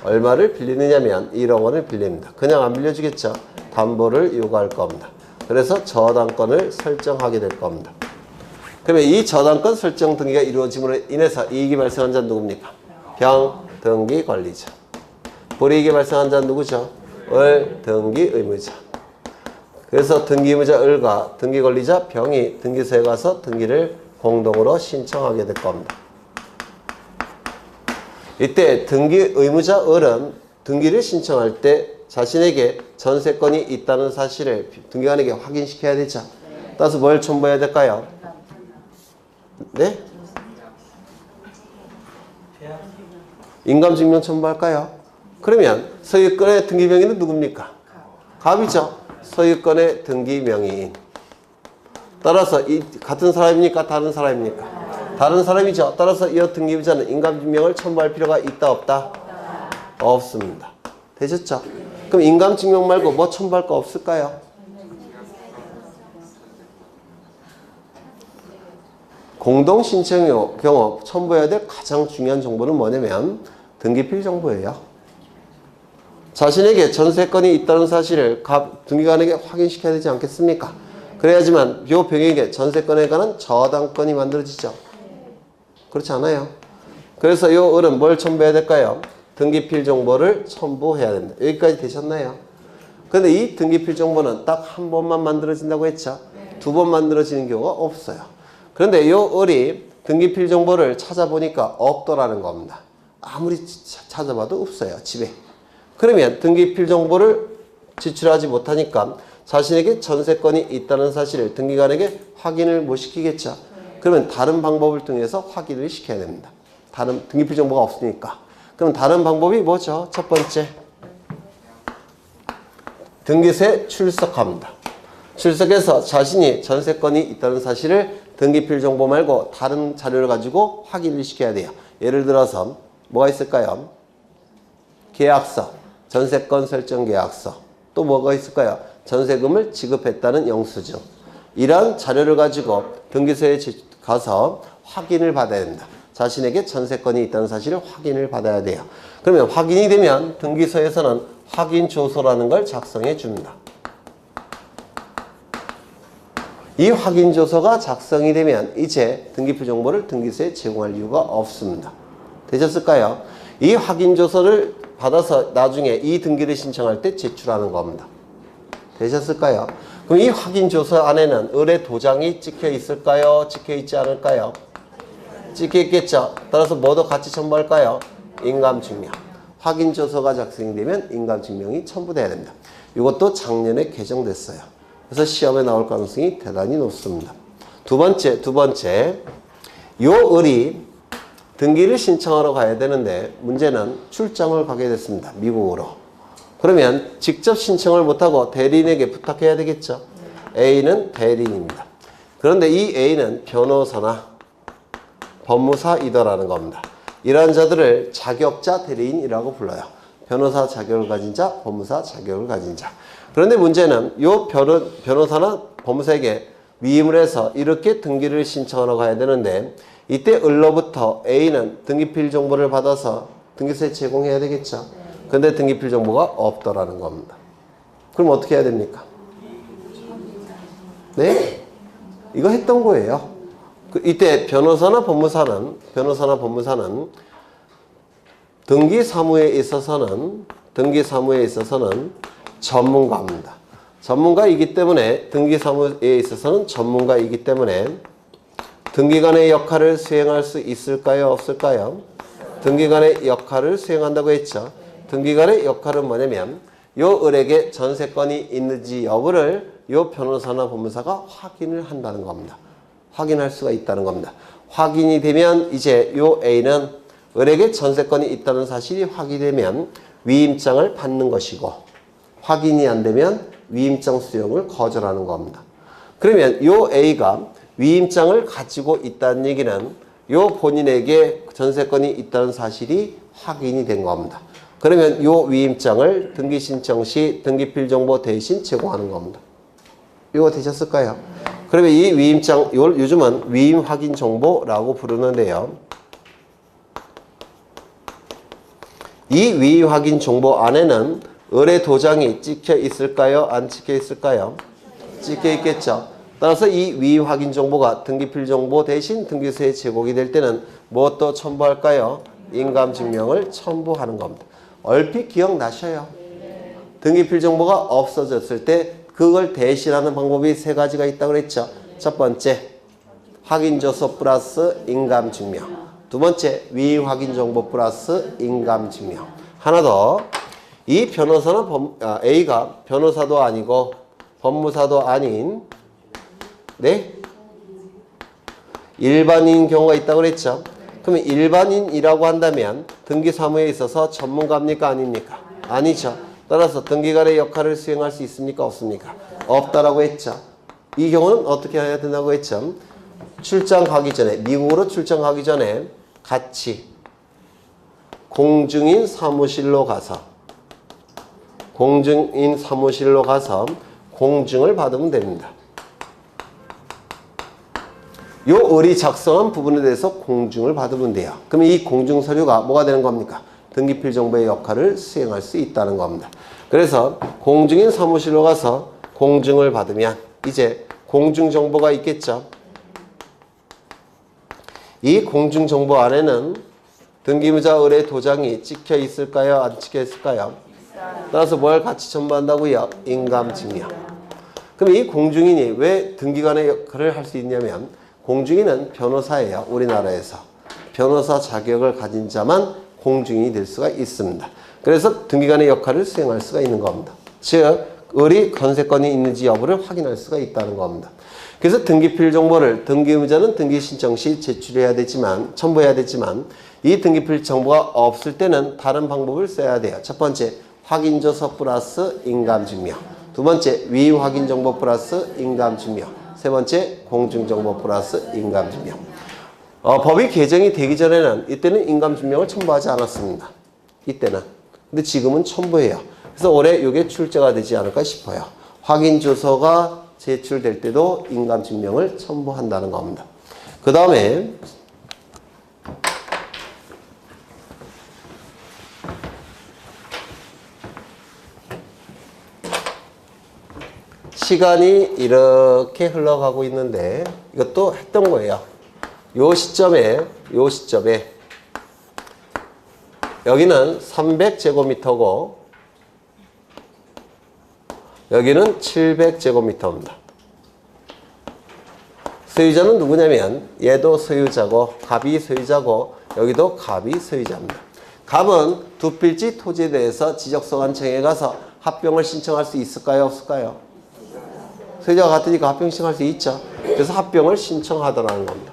얼마를 빌리느냐면 1억 원을 빌립니다. 그냥 안 빌려주겠죠. 담보를 요구할 겁니다. 그래서 저당권을 설정하게 될 겁니다. 그러면 이 저당권 설정 등기가 이루어짐으로 인해서 이익이 발생한 자는 누굽니까? 병, 등기, 권리자. 불이익이 발생한 자는 누구죠? 을, 등기, 의무자. 그래서 등기의무자 을과 등기 권리자 병이 등기소에 가서 등기를 공동으로 신청하게 될 겁니다. 이때 등기 의무자 을은 등기를 신청할 때 자신에게 전세권이 있다는 사실을 등기관에게 확인시켜야 되죠. 따라서 뭘 첨부해야 될까요? 네? 인감증명 첨부할까요? 그러면 소유권의 등기명의는 누굽니까? 갑이죠. 소유권의 등기명의인. 따라서 이 같은 사람입니까? 다른 사람입니까? 다른 사람이죠. 따라서 이 등기부자는 인감증명을 첨부할 필요가 있다 없다? 없습니다. 되셨죠? 그럼 인감증명 말고 뭐 첨부할 거 없을까요? 공동신청의 경우 첨부해야 될 가장 중요한 정보는 뭐냐면 등기필 정보예요. 자신에게 전세권이 있다는 사실을 등기관에게 확인시켜야 되지 않겠습니까? 그래야지만 이 병에게 전세권에 관한 저당권이 만들어지죠. 그렇지 않아요? 그래서 이 을은 뭘 첨부해야 될까요? 등기필 정보를 첨부해야 됩니다. 여기까지 되셨나요? 그런데 이 등기필 정보는 딱 한 번만 만들어진다고 했죠? 두 번 만들어지는 경우가 없어요. 그런데 이 을이 등기필 정보를 찾아보니까 없더라는 겁니다. 아무리 찾아봐도 없어요, 집에. 그러면 등기필 정보를 제출하지 못하니까 자신에게 전세권이 있다는 사실을 등기관에게 확인을 못 시키겠죠. 그러면 다른 방법을 통해서 확인을 시켜야 됩니다. 다른 등기필 정보가 없으니까. 그럼 다른 방법이 뭐죠? 첫 번째, 등기소에 출석합니다. 출석해서 자신이 전세권이 있다는 사실을 등기필 정보 말고 다른 자료를 가지고 확인을 시켜야 돼요. 예를 들어서 뭐가 있을까요? 계약서, 전세권 설정 계약서. 또 뭐가 있을까요? 전세금을 지급했다는 영수증. 이러한 자료를 가지고 등기소에 가서 확인을 받아야 된다. 자신에게 전세권이 있다는 사실을 확인을 받아야 돼요. 그러면 확인이 되면 등기소에서는 확인조서라는 걸 작성해 줍니다. 이 확인조서가 작성이 되면 이제 등기표 정보를 등기소에 제공할 이유가 없습니다. 되셨을까요? 이 확인조서를 받아서 나중에 이 등기를 신청할 때 제출하는 겁니다. 되셨을까요? 그럼 이 확인조서 안에는 의뢰 도장이 찍혀 있을까요? 찍혀 있지 않을까요? 찍혀 있겠죠. 따라서 뭐도 같이 첨부할까요? 인감증명. 확인조서가 작성이 되면 인감증명이 첨부돼야 됩니다. 이것도 작년에 개정됐어요. 그래서 시험에 나올 가능성이 대단히 높습니다. 두 번째, 요 을이 등기를 신청하러 가야 되는데 문제는 출장을 가게 됐습니다. 미국으로. 그러면 직접 신청을 못하고 대리인에게 부탁해야 되겠죠. A는 대리인입니다. 그런데 이 A는 변호사나 법무사이더라는 겁니다. 이러한 자들을 자격자 대리인이라고 불러요. 변호사 자격을 가진 자, 법무사 자격을 가진 자. 그런데 문제는 이 변호사나 법무사에게 위임을 해서 이렇게 등기를 신청하러 가야 되는데 이때 을로부터 A는 등기필 정보를 받아서 등기소에 제공해야 되겠죠. 근데 등기필 정보가 없더라는 겁니다. 그럼 어떻게 해야 됩니까? 네? 이거 했던 거예요. 이때 변호사나 법무사는 등기사무에 있어서는 전문가입니다. 전문가이기 때문에 등기사무에 있어서는 전문가이기 때문에 등기관의 역할을 수행할 수 있을까요? 없을까요? 등기관의 역할을 수행한다고 했죠. 등기관의 역할은 뭐냐면 요 을에게 전세권이 있는지 여부를 요 변호사나 법무사가 확인을 한다는 겁니다. 확인할 수가 있다는 겁니다. 확인이 되면 이제 요 A는 을에게 전세권이 있다는 사실이 확인되면 위임장을 받는 것이고 확인이 안 되면 위임장 수령을 거절하는 겁니다. 그러면 요 A가 위임장을 가지고 있다는 얘기는 요 본인에게 전세권이 있다는 사실이 확인이 된 겁니다. 그러면 요 위임장을 등기 신청 시 등기필 정보 대신 제공하는 겁니다. 이거 되셨을까요? 그러면 이 위임장, 이걸 요즘은 위임 확인 정보라고 부르는데요. 이 위임 확인 정보 안에는 의뢰 도장이 찍혀 있을까요? 안 찍혀 있을까요? 찍혀 있겠죠. 따라서 이 위임 확인 정보가 등기필 정보 대신 등기소에 제공이 될 때는 무엇도 첨부할까요? 인감증명을 첨부하는 겁니다. 얼핏 기억나셔요. 등기필 정보가 없어졌을 때 그걸 대신하는 방법이 세 가지가 있다고 그랬죠. 첫 번째, 확인조서 플러스 인감증명. 두 번째, 위임 확인 정보 플러스 인감증명. 하나 더, 이 변호사는 A가 변호사도 아니고 법무사도 아닌 일반인인 경우가 있다고 그랬죠. 그러면 일반인이라고 한다면 등기사무에 있어서 전문가입니까? 아닙니까? 아니죠. 따라서 등기관의 역할을 수행할 수 있습니까? 없습니까? 없다라고 했죠. 이 경우는 어떻게 해야 된다고 했죠? 출장 가기 전에, 미국으로 출장 가기 전에 같이 공증인 사무실로 가서 공증을 받으면 됩니다. 요 을이 작성한 부분에 대해서 공증을 받으면 돼요. 그럼 이 공증 서류가 뭐가 되는 겁니까? 등기필 정보의 역할을 수행할 수 있다는 겁니다. 그래서 공증인 사무실로 가서 공증을 받으면 이제 공증 정보가 있겠죠. 이 공증 정보 안에는 등기무자 의뢰 도장이 찍혀 있을까요? 안 찍혀 있을까요? 따라서 뭘 같이 첨부한다고요? 인감증명. 그럼 이 공증인이 왜 등기관의 역할을 할 수 있냐면 공증인은 변호사예요. 우리나라에서. 변호사 자격을 가진 자만 공증인이 될 수가 있습니다. 그래서 등기관의 역할을 수행할 수가 있는 겁니다. 즉, 을이 건세권이 있는지 여부를 확인할 수가 있다는 겁니다. 그래서 등기필 정보를 등기의무자는 등기 신청 시 제출해야 되지만, 첨부해야 되지만 이 등기필 정보가 없을 때는 다른 방법을 써야 돼요. 첫 번째, 확인조서 플러스 인감증명. 두 번째, 위임 확인 정보 플러스 인감증명. 세 번째, 공증정보 플러스 인감증명. 법이 개정이 되기 전에는 이때는 인감증명을 첨부하지 않았습니다. 이때는. 근데 지금은 첨부해요. 그래서 올해 이게 출제가 되지 않을까 싶어요. 확인 주소가 제출될 때도 인감증명을 첨부한다는 겁니다. 그 다음에 시간이 이렇게 흘러가고 있는데 이것도 했던 거예요. 요 시점에 여기는 300제곱미터고 여기는 700제곱미터입니다. 소유자는 누구냐면 얘도 소유자고 갑이 소유자고 여기도 갑이 소유자입니다. 갑은 두 필지 토지에 대해서 지적소관청에 가서 합병을 신청할 수 있을까요? 없을까요? 소유자가 같으니까 합병 신청할 수 있죠. 그래서 합병을 신청하더라는 겁니다.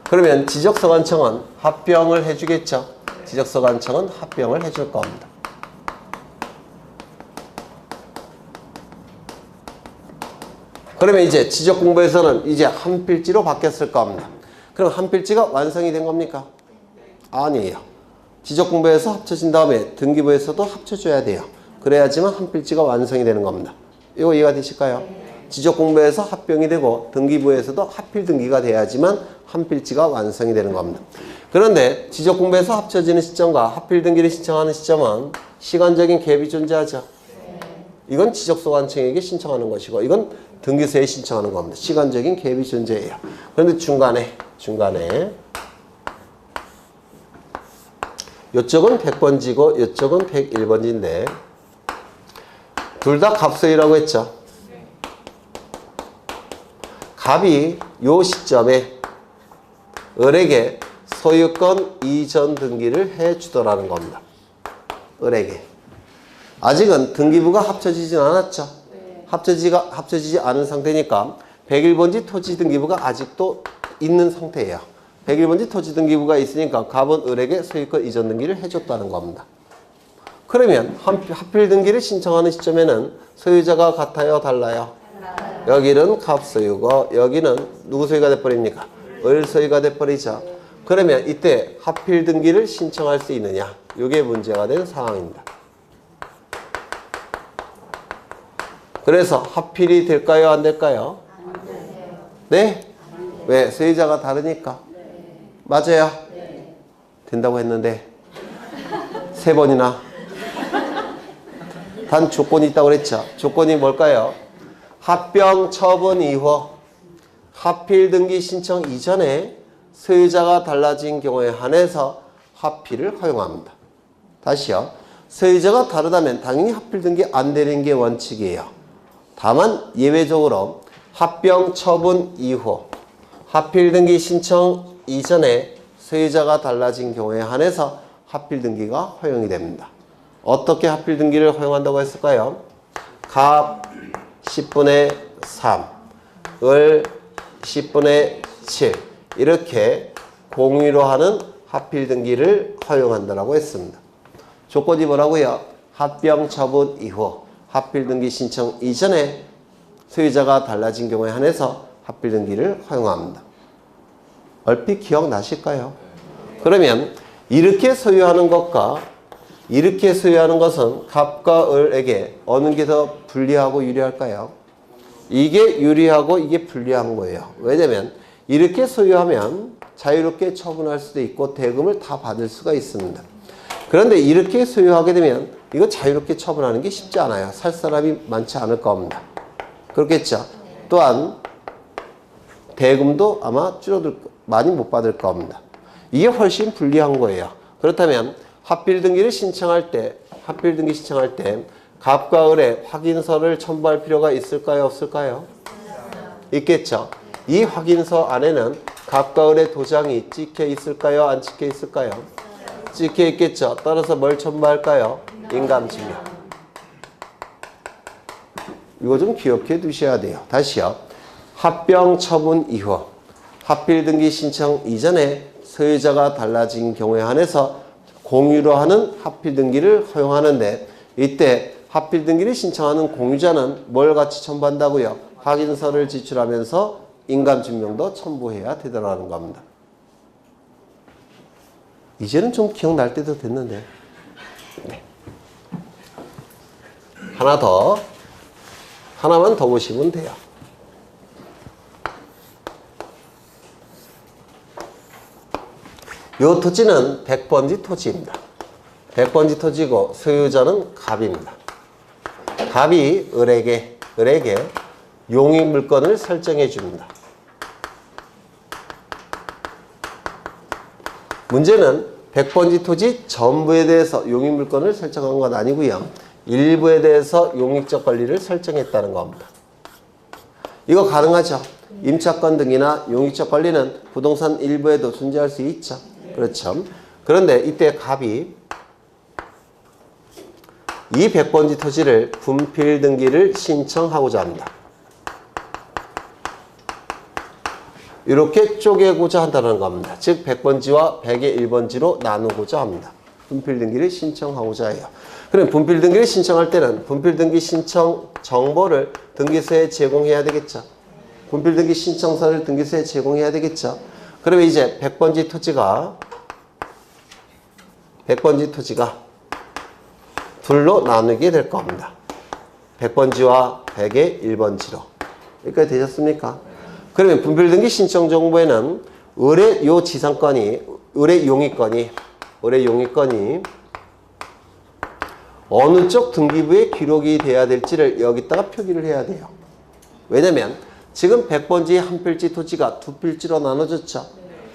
그러면 지적소관청은 합병을 해주겠죠. 지적소관청은 합병을 해줄 겁니다. 그러면 이제 지적공부에서는 이제 한 필지로 바뀌었을 겁니다. 그럼 한 필지가 완성이 된 겁니까? 아니에요. 지적공부에서 합쳐진 다음에 등기부에서도 합쳐줘야 돼요. 그래야지만 한 필지가 완성이 되는 겁니다. 이거 이해가 되실까요? 지적공부에서 합병이 되고 등기부에서도 합필 등기가 돼야지만 한 필지가 완성이 되는 겁니다. 그런데 지적공부에서 합쳐지는 시점과 합필 등기를 신청하는 시점은 시간적인 갭이 존재하죠. 이건 지적소관청에게 신청하는 것이고 이건 등기소에 신청하는 겁니다. 시간적인 갭이 존재해요. 그런데 중간에 이쪽은 100번지고 이쪽은 101번지인데 둘 다 갑소유라고 했죠. 갑이 요 시점에 을에게 소유권 이전 등기를 해주더라는 겁니다. 을에게. 아직은 등기부가 합쳐지진 않았죠. 합쳐지지 않은 상태니까 101번지 토지 등기부가 아직도 있는 상태예요. 101번지 토지 등기부가 있으니까 갑은 을에게 소유권 이전 등기를 해줬다는 겁니다. 그러면 합필 등기를 신청하는 시점에는 소유자가 같아요? 달라요? 여기는 갑 소유고 여기는 누구 소유가 돼버립니까? 을 소유가 돼버리죠. 그러면 이때 합필 등기를 신청할 수 있느냐? 이게 문제가 된 상황입니다. 그래서 합필이 될까요? 안 될까요? 네? 왜? 소유자가 다르니까. 맞아요? 된다고 했는데 3번이나 단 조건이 있다고 그랬죠. 조건이 뭘까요? 합병 처분 이후 합필 등기 신청 이전에 소유자가 달라진 경우에 한해서 합필을 허용합니다. 다시요. 소유자가 다르다면 당연히 합필 등기 안 되는 게 원칙이에요. 다만 예외적으로 합병 처분 이후 합필 등기 신청 이전에 소유자가 달라진 경우에 한해서 합필 등기가 허용이 됩니다. 어떻게 합필 등기를 허용한다고 했을까요? 갑 10분의 3, 을 10분의 7 이렇게 공유로 하는 합필 등기를 허용한다고 했습니다. 조건이 뭐라고요? 합병 처분 이후 합필 등기 신청 이전에 소유자가 달라진 경우에 한해서 합필 등기를 허용합니다. 얼핏 기억나실까요? 그러면 이렇게 소유하는 것과 이렇게 소유하는 것은 갑과 을에게 어느 게 더 불리하고 유리할까요? 이게 유리하고 이게 불리한 거예요. 왜냐면 이렇게 소유하면 자유롭게 처분할 수도 있고 대금을 다 받을 수가 있습니다. 그런데 이렇게 소유하게 되면 이거 자유롭게 처분하는 게 쉽지 않아요. 살 사람이 많지 않을 겁니다. 그렇겠죠? 또한 대금도 아마 많이 못 받을 겁니다. 이게 훨씬 불리한 거예요. 그렇다면 합필 등기를 신청할 때 갑과 을의 확인서를 첨부할 필요가 있을까요? 없을까요? 있겠죠. 이 확인서 안에는 갑과 을의 도장이 찍혀 있을까요? 안 찍혀 있을까요? 찍혀 있겠죠. 따라서 뭘 첨부할까요? 인감증명. 이거 좀 기억해 두셔야 돼요. 다시요. 합병 처분 이후 합필 등기 신청 이전에 소유자가 달라진 경우에 한해서 공유로 하는 합필 등기를 허용하는데 이때 합필 등기를 신청하는 공유자는 뭘 같이 첨부한다고요? 확인서를 제출하면서 인감증명도 첨부해야 되더라는 겁니다. 이제는 좀 기억날 때도 됐는데 네. 하나만 더 보시면 돼요. 요 토지는 100번지 토지입니다. 100번지 토지고 소유자는 갑입니다. 갑이 을에게 용익 물건을 설정해 줍니다. 문제는 100번지 토지 전부에 대해서 용익 물건을 설정한 건 아니고요. 일부에 대해서 용익적 권리를 설정했다는 겁니다. 이거 가능하죠? 임차권 등이나 용익적 권리는 부동산 일부에도 존재할 수 있죠. 그렇죠. 그런데 이때 갑이 이 100번지 토지를 분필 등기를 신청하고자 합니다. 이렇게 쪼개고자 한다는 겁니다. 즉 100번지와 100의 1번지로 나누고자 합니다. 분필 등기를 신청하고자 해요. 그럼 분필 등기를 신청할 때는 분필 등기 신청 정보를 등기소에 제공해야 되겠죠. 분필 등기 신청서를 등기소에 제공해야 되겠죠. 그러면 이제 100번지 토지가 둘로 나누게 될 겁니다. 100번지와 100의 1번지로. 여기까지 되셨습니까? 그러면 분필등기 신청 정보에는 을의 요 지상권이, 을의 용익권이 어느 쪽 등기부에 기록이 돼야 될지를 여기다가 표기를 해야 돼요. 왜냐면 지금 100번지 한 필지 토지가 두 필지로 나눠졌죠.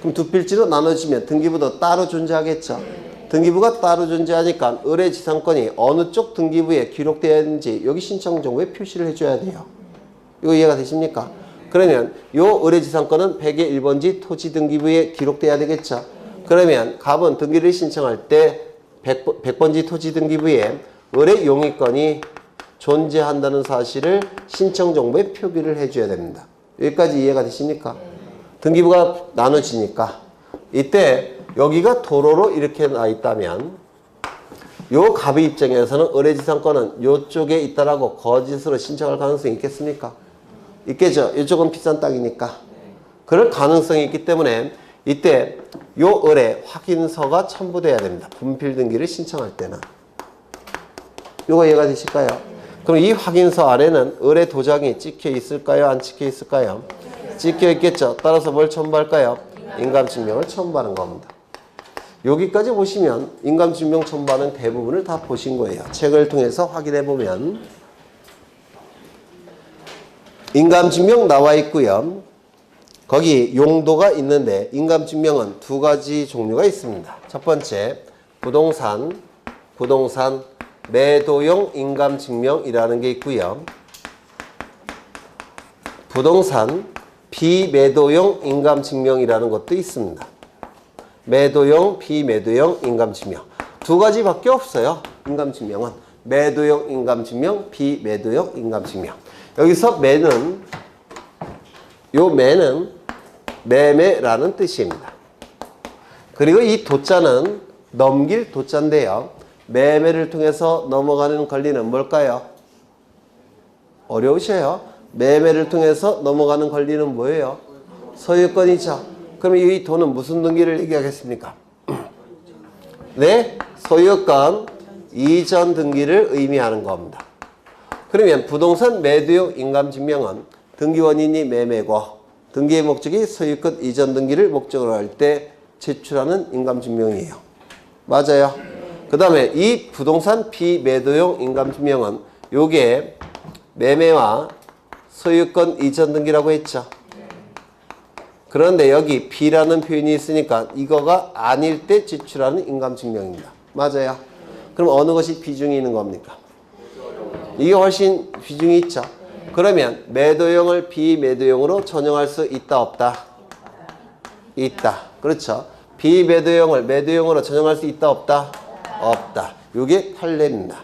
그럼 두 필지로 나눠지면 등기부도 따로 존재하겠죠. 등기부가 따로 존재하니까 을의 지상권이 어느 쪽 등기부에 기록되어야 하는지 여기 신청 정보에 표시를 해줘야 돼요. 이거 이해가 되십니까? 그러면 요 을의 지상권은 100의 1번지 토지 등기부에 기록돼야 되겠죠. 그러면 갑은 등기를 신청할 때 100번지 토지 등기부에 을의 용익권이 존재한다는 사실을 신청 정보에 표기를 해줘야 됩니다. 여기까지 이해가 되십니까? 등기부가 나눠지니까 이때 여기가 도로로 이렇게 나 있다면 요 갑의 입장에서는 을의 지상권은 요쪽에 있다라고 거짓으로 신청할 가능성이 있겠습니까? 있겠죠. 이쪽은 비싼 땅이니까. 그럴 가능성이 있기 때문에 이때 요 을에 확인서가 첨부돼야 됩니다. 분필 등기를 신청할 때는. 요거 이해가 되실까요? 그럼 이 확인서 아래는 을의 도장이 찍혀 있을까요? 안 찍혀 있을까요? 찍혀 있겠죠. 따라서 뭘 첨부할까요? 인감증명을 첨부하는 겁니다. 여기까지 보시면 인감증명 첨부하는 대부분을 다 보신 거예요. 책을 통해서 확인해 보면 인감증명 나와 있고요. 거기 용도가 있는데 인감증명은 두 가지 종류가 있습니다. 첫 번째 부동산 매도용 인감증명이라는 게 있고요. 부동산 비매도용 인감증명이라는 것도 있습니다. 매도용, 비매도용 인감증명. 두 가지밖에 없어요. 인감증명은. 매도용 인감증명, 비매도용 인감증명. 여기서 매는 매매라는 뜻입니다. 그리고 이 도자는 넘길 도자인데요. 매매를 통해서 넘어가는 권리는 뭘까요? 어려우셔요. 매매를 통해서 넘어가는 권리는 뭐예요? 소유권이죠. 그럼 이 돈은 무슨 등기를 얘기하겠습니까? 네, 소유권 이전 등기를 의미하는 겁니다. 그러면 부동산 매도용 인감증명은 등기원인이 매매고 등기의 목적이 소유권 이전 등기를 목적으로 할 때 제출하는 인감증명이에요. 맞아요. 그 다음에 이 부동산 비매도용 인감증명은 요게 매매와 소유권 이전 등기라고 했죠. 그런데 여기 B라는 표현이 있으니까 이거가 아닐 때 제출하는 인감증명입니다. 맞아요. 그럼 어느 것이 비중이 있는 겁니까? 이게 훨씬 비중이 있죠. 그러면 매도용을 비매도용으로 전용할 수 있다 없다? 있다. 그렇죠. 비매도용을 매도용으로 전용할 수 있다 없다? 없다. 이게 판례입니다.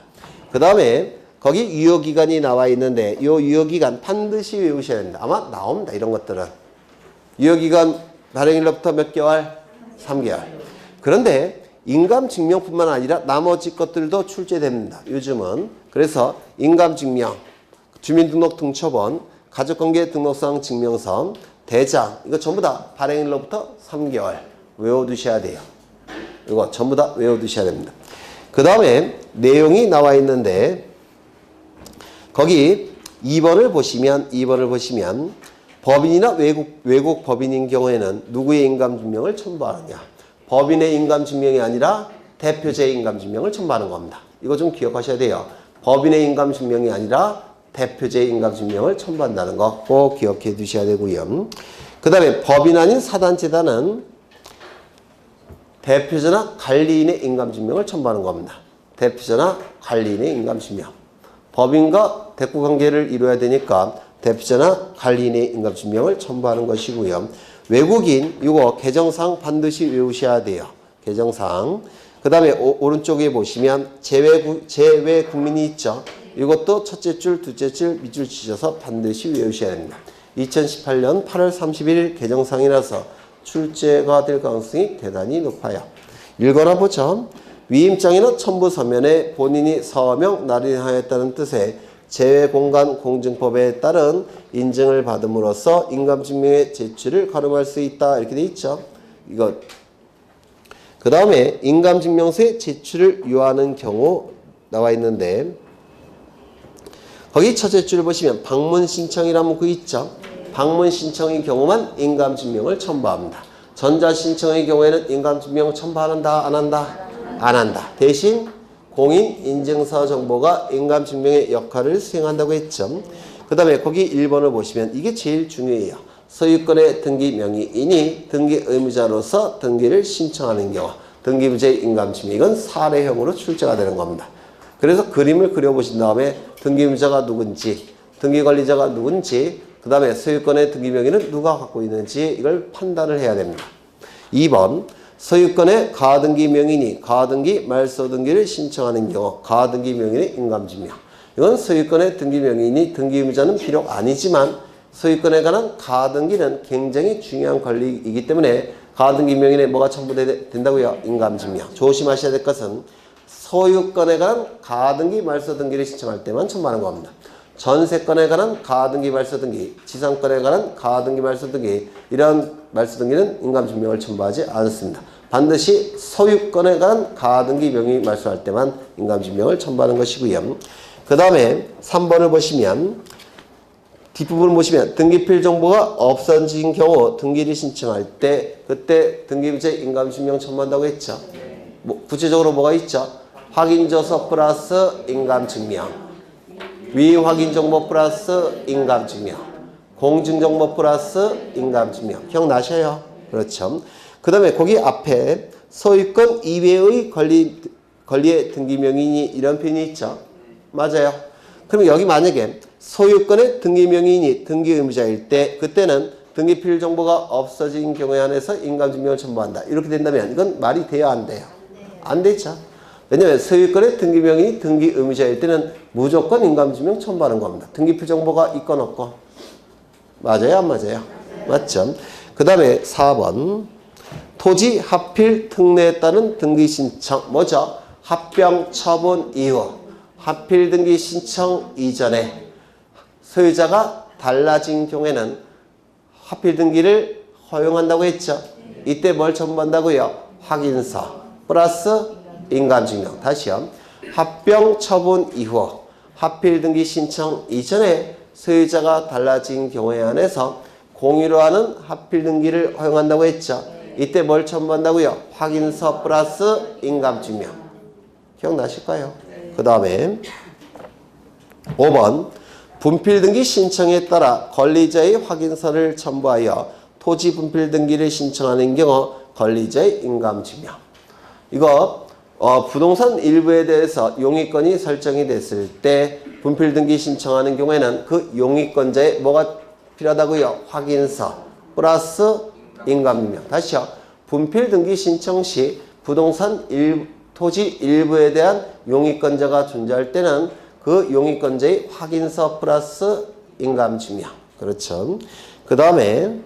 그 다음에 거기 유효기간이 나와 있는데 이 유효기간 반드시 외우셔야 됩니다. 아마 나옵니다. 이런 것들은. 유효기간 발행일로부터 몇 개월? 3개월. 그런데 인감증명뿐만 아니라 나머지 것들도 출제됩니다. 요즘은. 그래서 인감증명, 주민등록 등초본, 가족관계 등록상 증명서, 대장 이거 전부 다 발행일로부터 3개월 외워두셔야 돼요. 이거 전부 다 외워두셔야 됩니다. 그 다음에 내용이 나와 있는데 거기 2번을 보시면 법인이나 외국 법인인 경우에는 누구의 인감증명을 첨부하느냐. 법인의 인감증명이 아니라 대표자의 인감증명을 첨부하는 겁니다. 이거 좀 기억하셔야 돼요. 법인의 인감증명이 아니라 대표자의 인감증명을 첨부한다는 거 꼭 기억해 두셔야 되고요. 그 다음에 법인 아닌 사단체단은 대표자나 관리인의 인감증명을 첨부하는 겁니다. 대표자나 관리인의 인감증명. 법인과 대꾸관계를 이루어야 되니까 대표자나 관리인의 인감증명을 첨부하는 것이고요. 외국인 이거 개정사항 반드시 외우셔야 돼요. 개정사항. 그 다음에 오른쪽에 보시면 제외 국민이 있죠. 이것도 첫째 줄, 둘째 줄, 밑줄 치셔서 반드시 외우셔야 됩니다. 2018년 8월 31일 개정사항이라서 출제가 될 가능성이 대단히 높아요. 읽어나 보죠. 위임장이나 첨부 서면에 본인이 서명 날인하였다는 뜻의 제외공간공증법에 따른 인증을 받음으로써 인감증명의 제출을 가름할 수 있다. 이렇게 돼 있죠. 이거. 그 다음에 인감증명서의 제출을 요하는 경우 나와 있는데 거기 첫째 줄을 보시면 방문 신청이라는 거 있죠. 방문 신청의 경우만 인감증명을 첨부합니다. 전자신청의 경우에는 인감증명 첨부한다, 안 한다? 안 한다. 대신 공인인증서 정보가 인감증명의 역할을 수행한다고 했죠. 그 다음에 거기 1번을 보시면 이게 제일 중요해요. 소유권의 등기 명의인이 등기 의무자로서 등기를 신청하는 경우 등기부재의 인감증명 이건 사례형으로 출제가 되는 겁니다. 그래서 그림을 그려보신 다음에 등기 의무자가 누군지 등기관리자가 누군지 그 다음에 소유권의 등기 명의는 누가 갖고 있는지 이걸 판단을 해야 됩니다. 2번 소유권의 가등기 명의인이 가등기 말소 등기를 신청하는 경우 가등기 명의인의 인감증명 이건 소유권의 등기 명의인이 등기 의무자는 비록 아니지만 소유권에 관한 가등기는 굉장히 중요한 권리이기 때문에 가등기 명의인에 뭐가 첨부된다고요? 인감증명. 조심하셔야 될 것은 소유권에 관한 가등기 말소 등기를 신청할 때만 첨부하는 겁니다. 전세권에 관한 가등기 말소 등기, 지상권에 관한 가등기 말소 등기 이런 말소 등기는 인감증명을 첨부하지 않습니다. 반드시 소유권에 관한 가등기 명의 말소할 때만 인감증명을 첨부하는 것이고요. 그 다음에 3번을 보시면 뒷부분을 보시면 등기필 정보가 없어진 경우 등기를 신청할 때 그때 등기부재 인감증명 첨부한다고 했죠. 구체적으로 뭐가 있죠? 확인조서 플러스 인감증명 위확인정보 플러스 인감증명 공증정보 플러스 인감증명 기억나셔요? 그렇죠. 그 다음에 거기 앞에 소유권 이외의 권리의 등기명의인이 이런 표현이 있죠. 맞아요. 그럼 여기 만약에 소유권의 등기명의인이 등기의무자일 때 그때는 등기필 정보가 없어진 경우에 한해서 인감증명을 첨부한다. 이렇게 된다면 이건 말이 돼야 안 돼요? 안 되죠. 왜냐하면 소유권의 등기명의인이 등기의무자일 때는 무조건 인감증명 첨부하는 겁니다. 등기필 정보가 있건 없건. 맞아요? 안 맞아요? 맞죠? 그 다음에 4번 토지 합필 특례에 따른 등기 신청 뭐죠? 합병 처분 이후 합필 등기 신청 이전에 소유자가 달라진 경우에는 합필 등기를 허용한다고 했죠. 이때 뭘 첨부한다고요? 확인서 플러스 인감증명. 다시요. 합병 처분 이후 합필 등기 신청 이전에 소유자가 달라진 경우에 한해서 공유로 하는 합필 등기를 허용한다고 했죠. 이때 뭘 첨부한다고요? 확인서 플러스 인감증명. 기억나실까요? 그 다음에 5번 분필 등기 신청에 따라 권리자의 확인서를 첨부하여 토지 분필 등기를 신청하는 경우 권리자의 인감증명. 이거 부동산 일부에 대해서 용의권이 설정이 됐을 때 분필 등기 신청하는 경우에는 그 용의권자의 뭐가 필요하다고요? 확인서 플러스 인감증명. 다시요. 분필 등기 신청 시 부동산 토지 일부에 대한 용의권자가 존재할 때는 그 용의권자의 확인서 플러스 인감증명. 그렇죠. 그 다음에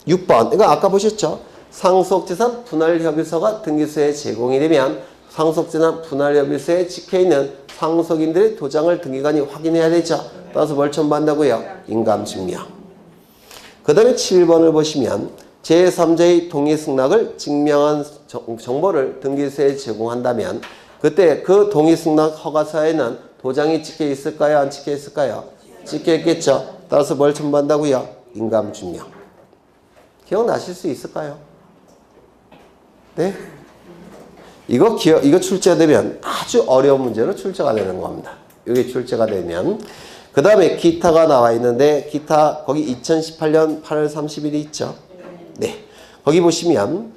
6번. 이거 아까 보셨죠? 상속재산 분할협의서가 등기소에 제공이 되면 상속재산 분할협의서에 찍혀있는 상속인들의 도장을 등기관이 확인해야 되죠. 따라서 뭘 첨부한다고요? 인감증명. 그 다음에 7번을 보시면 제3자의 동의 승낙을 증명한 정보를 등기소에 제공한다면 그때 그 동의 승낙 허가서에는 도장이 찍혀 있을까요? 안 찍혀 있을까요? 찍혀 있겠죠. 따라서 뭘 첨부한다고요? 인감증명. 기억나실 수 있을까요? 네? 이거 출제가 되면 아주 어려운 문제로 출제가 되는 겁니다. 이게 출제가 되면. 그 다음에 기타가 나와 있는데, 기타, 거기 2018년 8월 30일이 있죠? 네. 거기 보시면,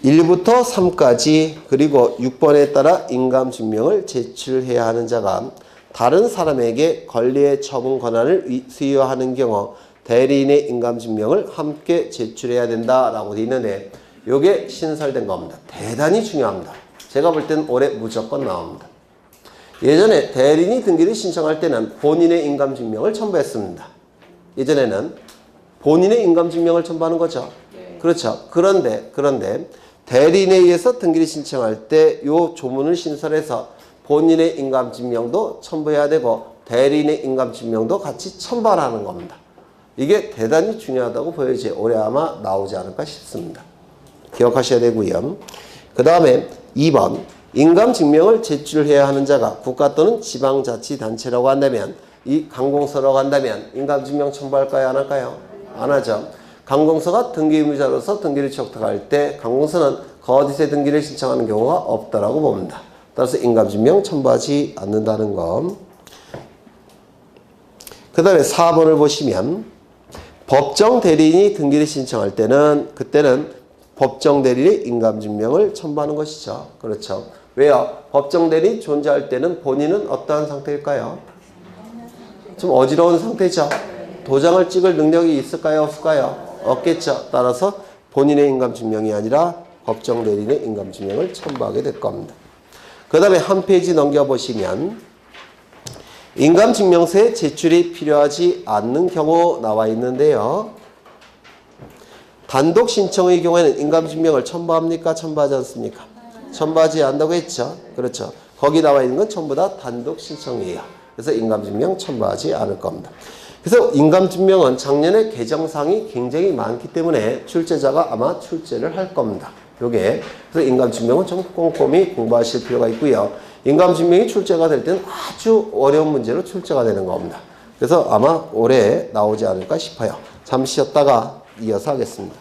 1부터 3까지, 그리고 6번에 따라 인감증명을 제출해야 하는 자가 다른 사람에게 권리의 처분 권한을 수여하는 경우 대리인의 인감증명을 함께 제출해야 된다라고 되어 있는데 이게 신설된 겁니다. 대단히 중요합니다. 제가 볼 때는 올해 무조건 나옵니다. 예전에 대리인이 등기를 신청할 때는 본인의 인감증명을 첨부했습니다. 예전에는 본인의 인감증명을 첨부하는 거죠. 그렇죠. 그런데 대리인에 의해서 등기를 신청할 때 이 조문을 신설해서 본인의 인감증명도 첨부해야 되고 대리인의 인감증명도 같이 첨부하라는 겁니다. 이게 대단히 중요하다고 보여져요. 올해 아마 나오지 않을까 싶습니다. 기억하셔야 되고요. 그 다음에 2번 인감증명을 제출해야 하는 자가 국가 또는 지방자치단체라고 한다면 이 관공서라고 한다면 인감증명 첨부할까요? 안 할까요? 안 하죠. 관공서가 등기의무자로서 등기를 취득할 때 관공서는 거짓의 등기를 신청하는 경우가 없다라고 봅니다. 따라서 인감증명 첨부하지 않는다는 것. 그 다음에 4번을 보시면 법정 대리인이 등기를 신청할 때는 그때는 법정 대리인의 인감증명을 첨부하는 것이죠. 그렇죠. 왜요? 법정 대리인이 존재할 때는 본인은 어떠한 상태일까요? 좀 어지러운 상태죠. 도장을 찍을 능력이 있을까요? 없을까요? 없겠죠. 따라서 본인의 인감증명이 아니라 법정 대리인의 인감증명을 첨부하게 될 겁니다. 그 다음에 한 페이지 넘겨보시면 인감증명서의 제출이 필요하지 않는 경우 나와 있는데요. 단독 신청의 경우에는 인감증명을 첨부합니까? 첨부하지 않습니까? 첨부하지 않는다고 했죠. 그렇죠. 거기 나와 있는 건 전부 다 단독 신청이에요. 그래서 인감증명 첨부하지 않을 겁니다. 그래서 인감증명은 작년에 개정사항이 굉장히 많기 때문에 출제자가 아마 출제를 할 겁니다. 요게. 그래서 인감증명은 좀 꼼꼼히 공부하실 필요가 있고요. 인감증명이 출제가 될 때는 아주 어려운 문제로 출제가 되는 겁니다. 그래서 아마 올해 나오지 않을까 싶어요. 잠시 쉬었다가 이어서 하겠습니다.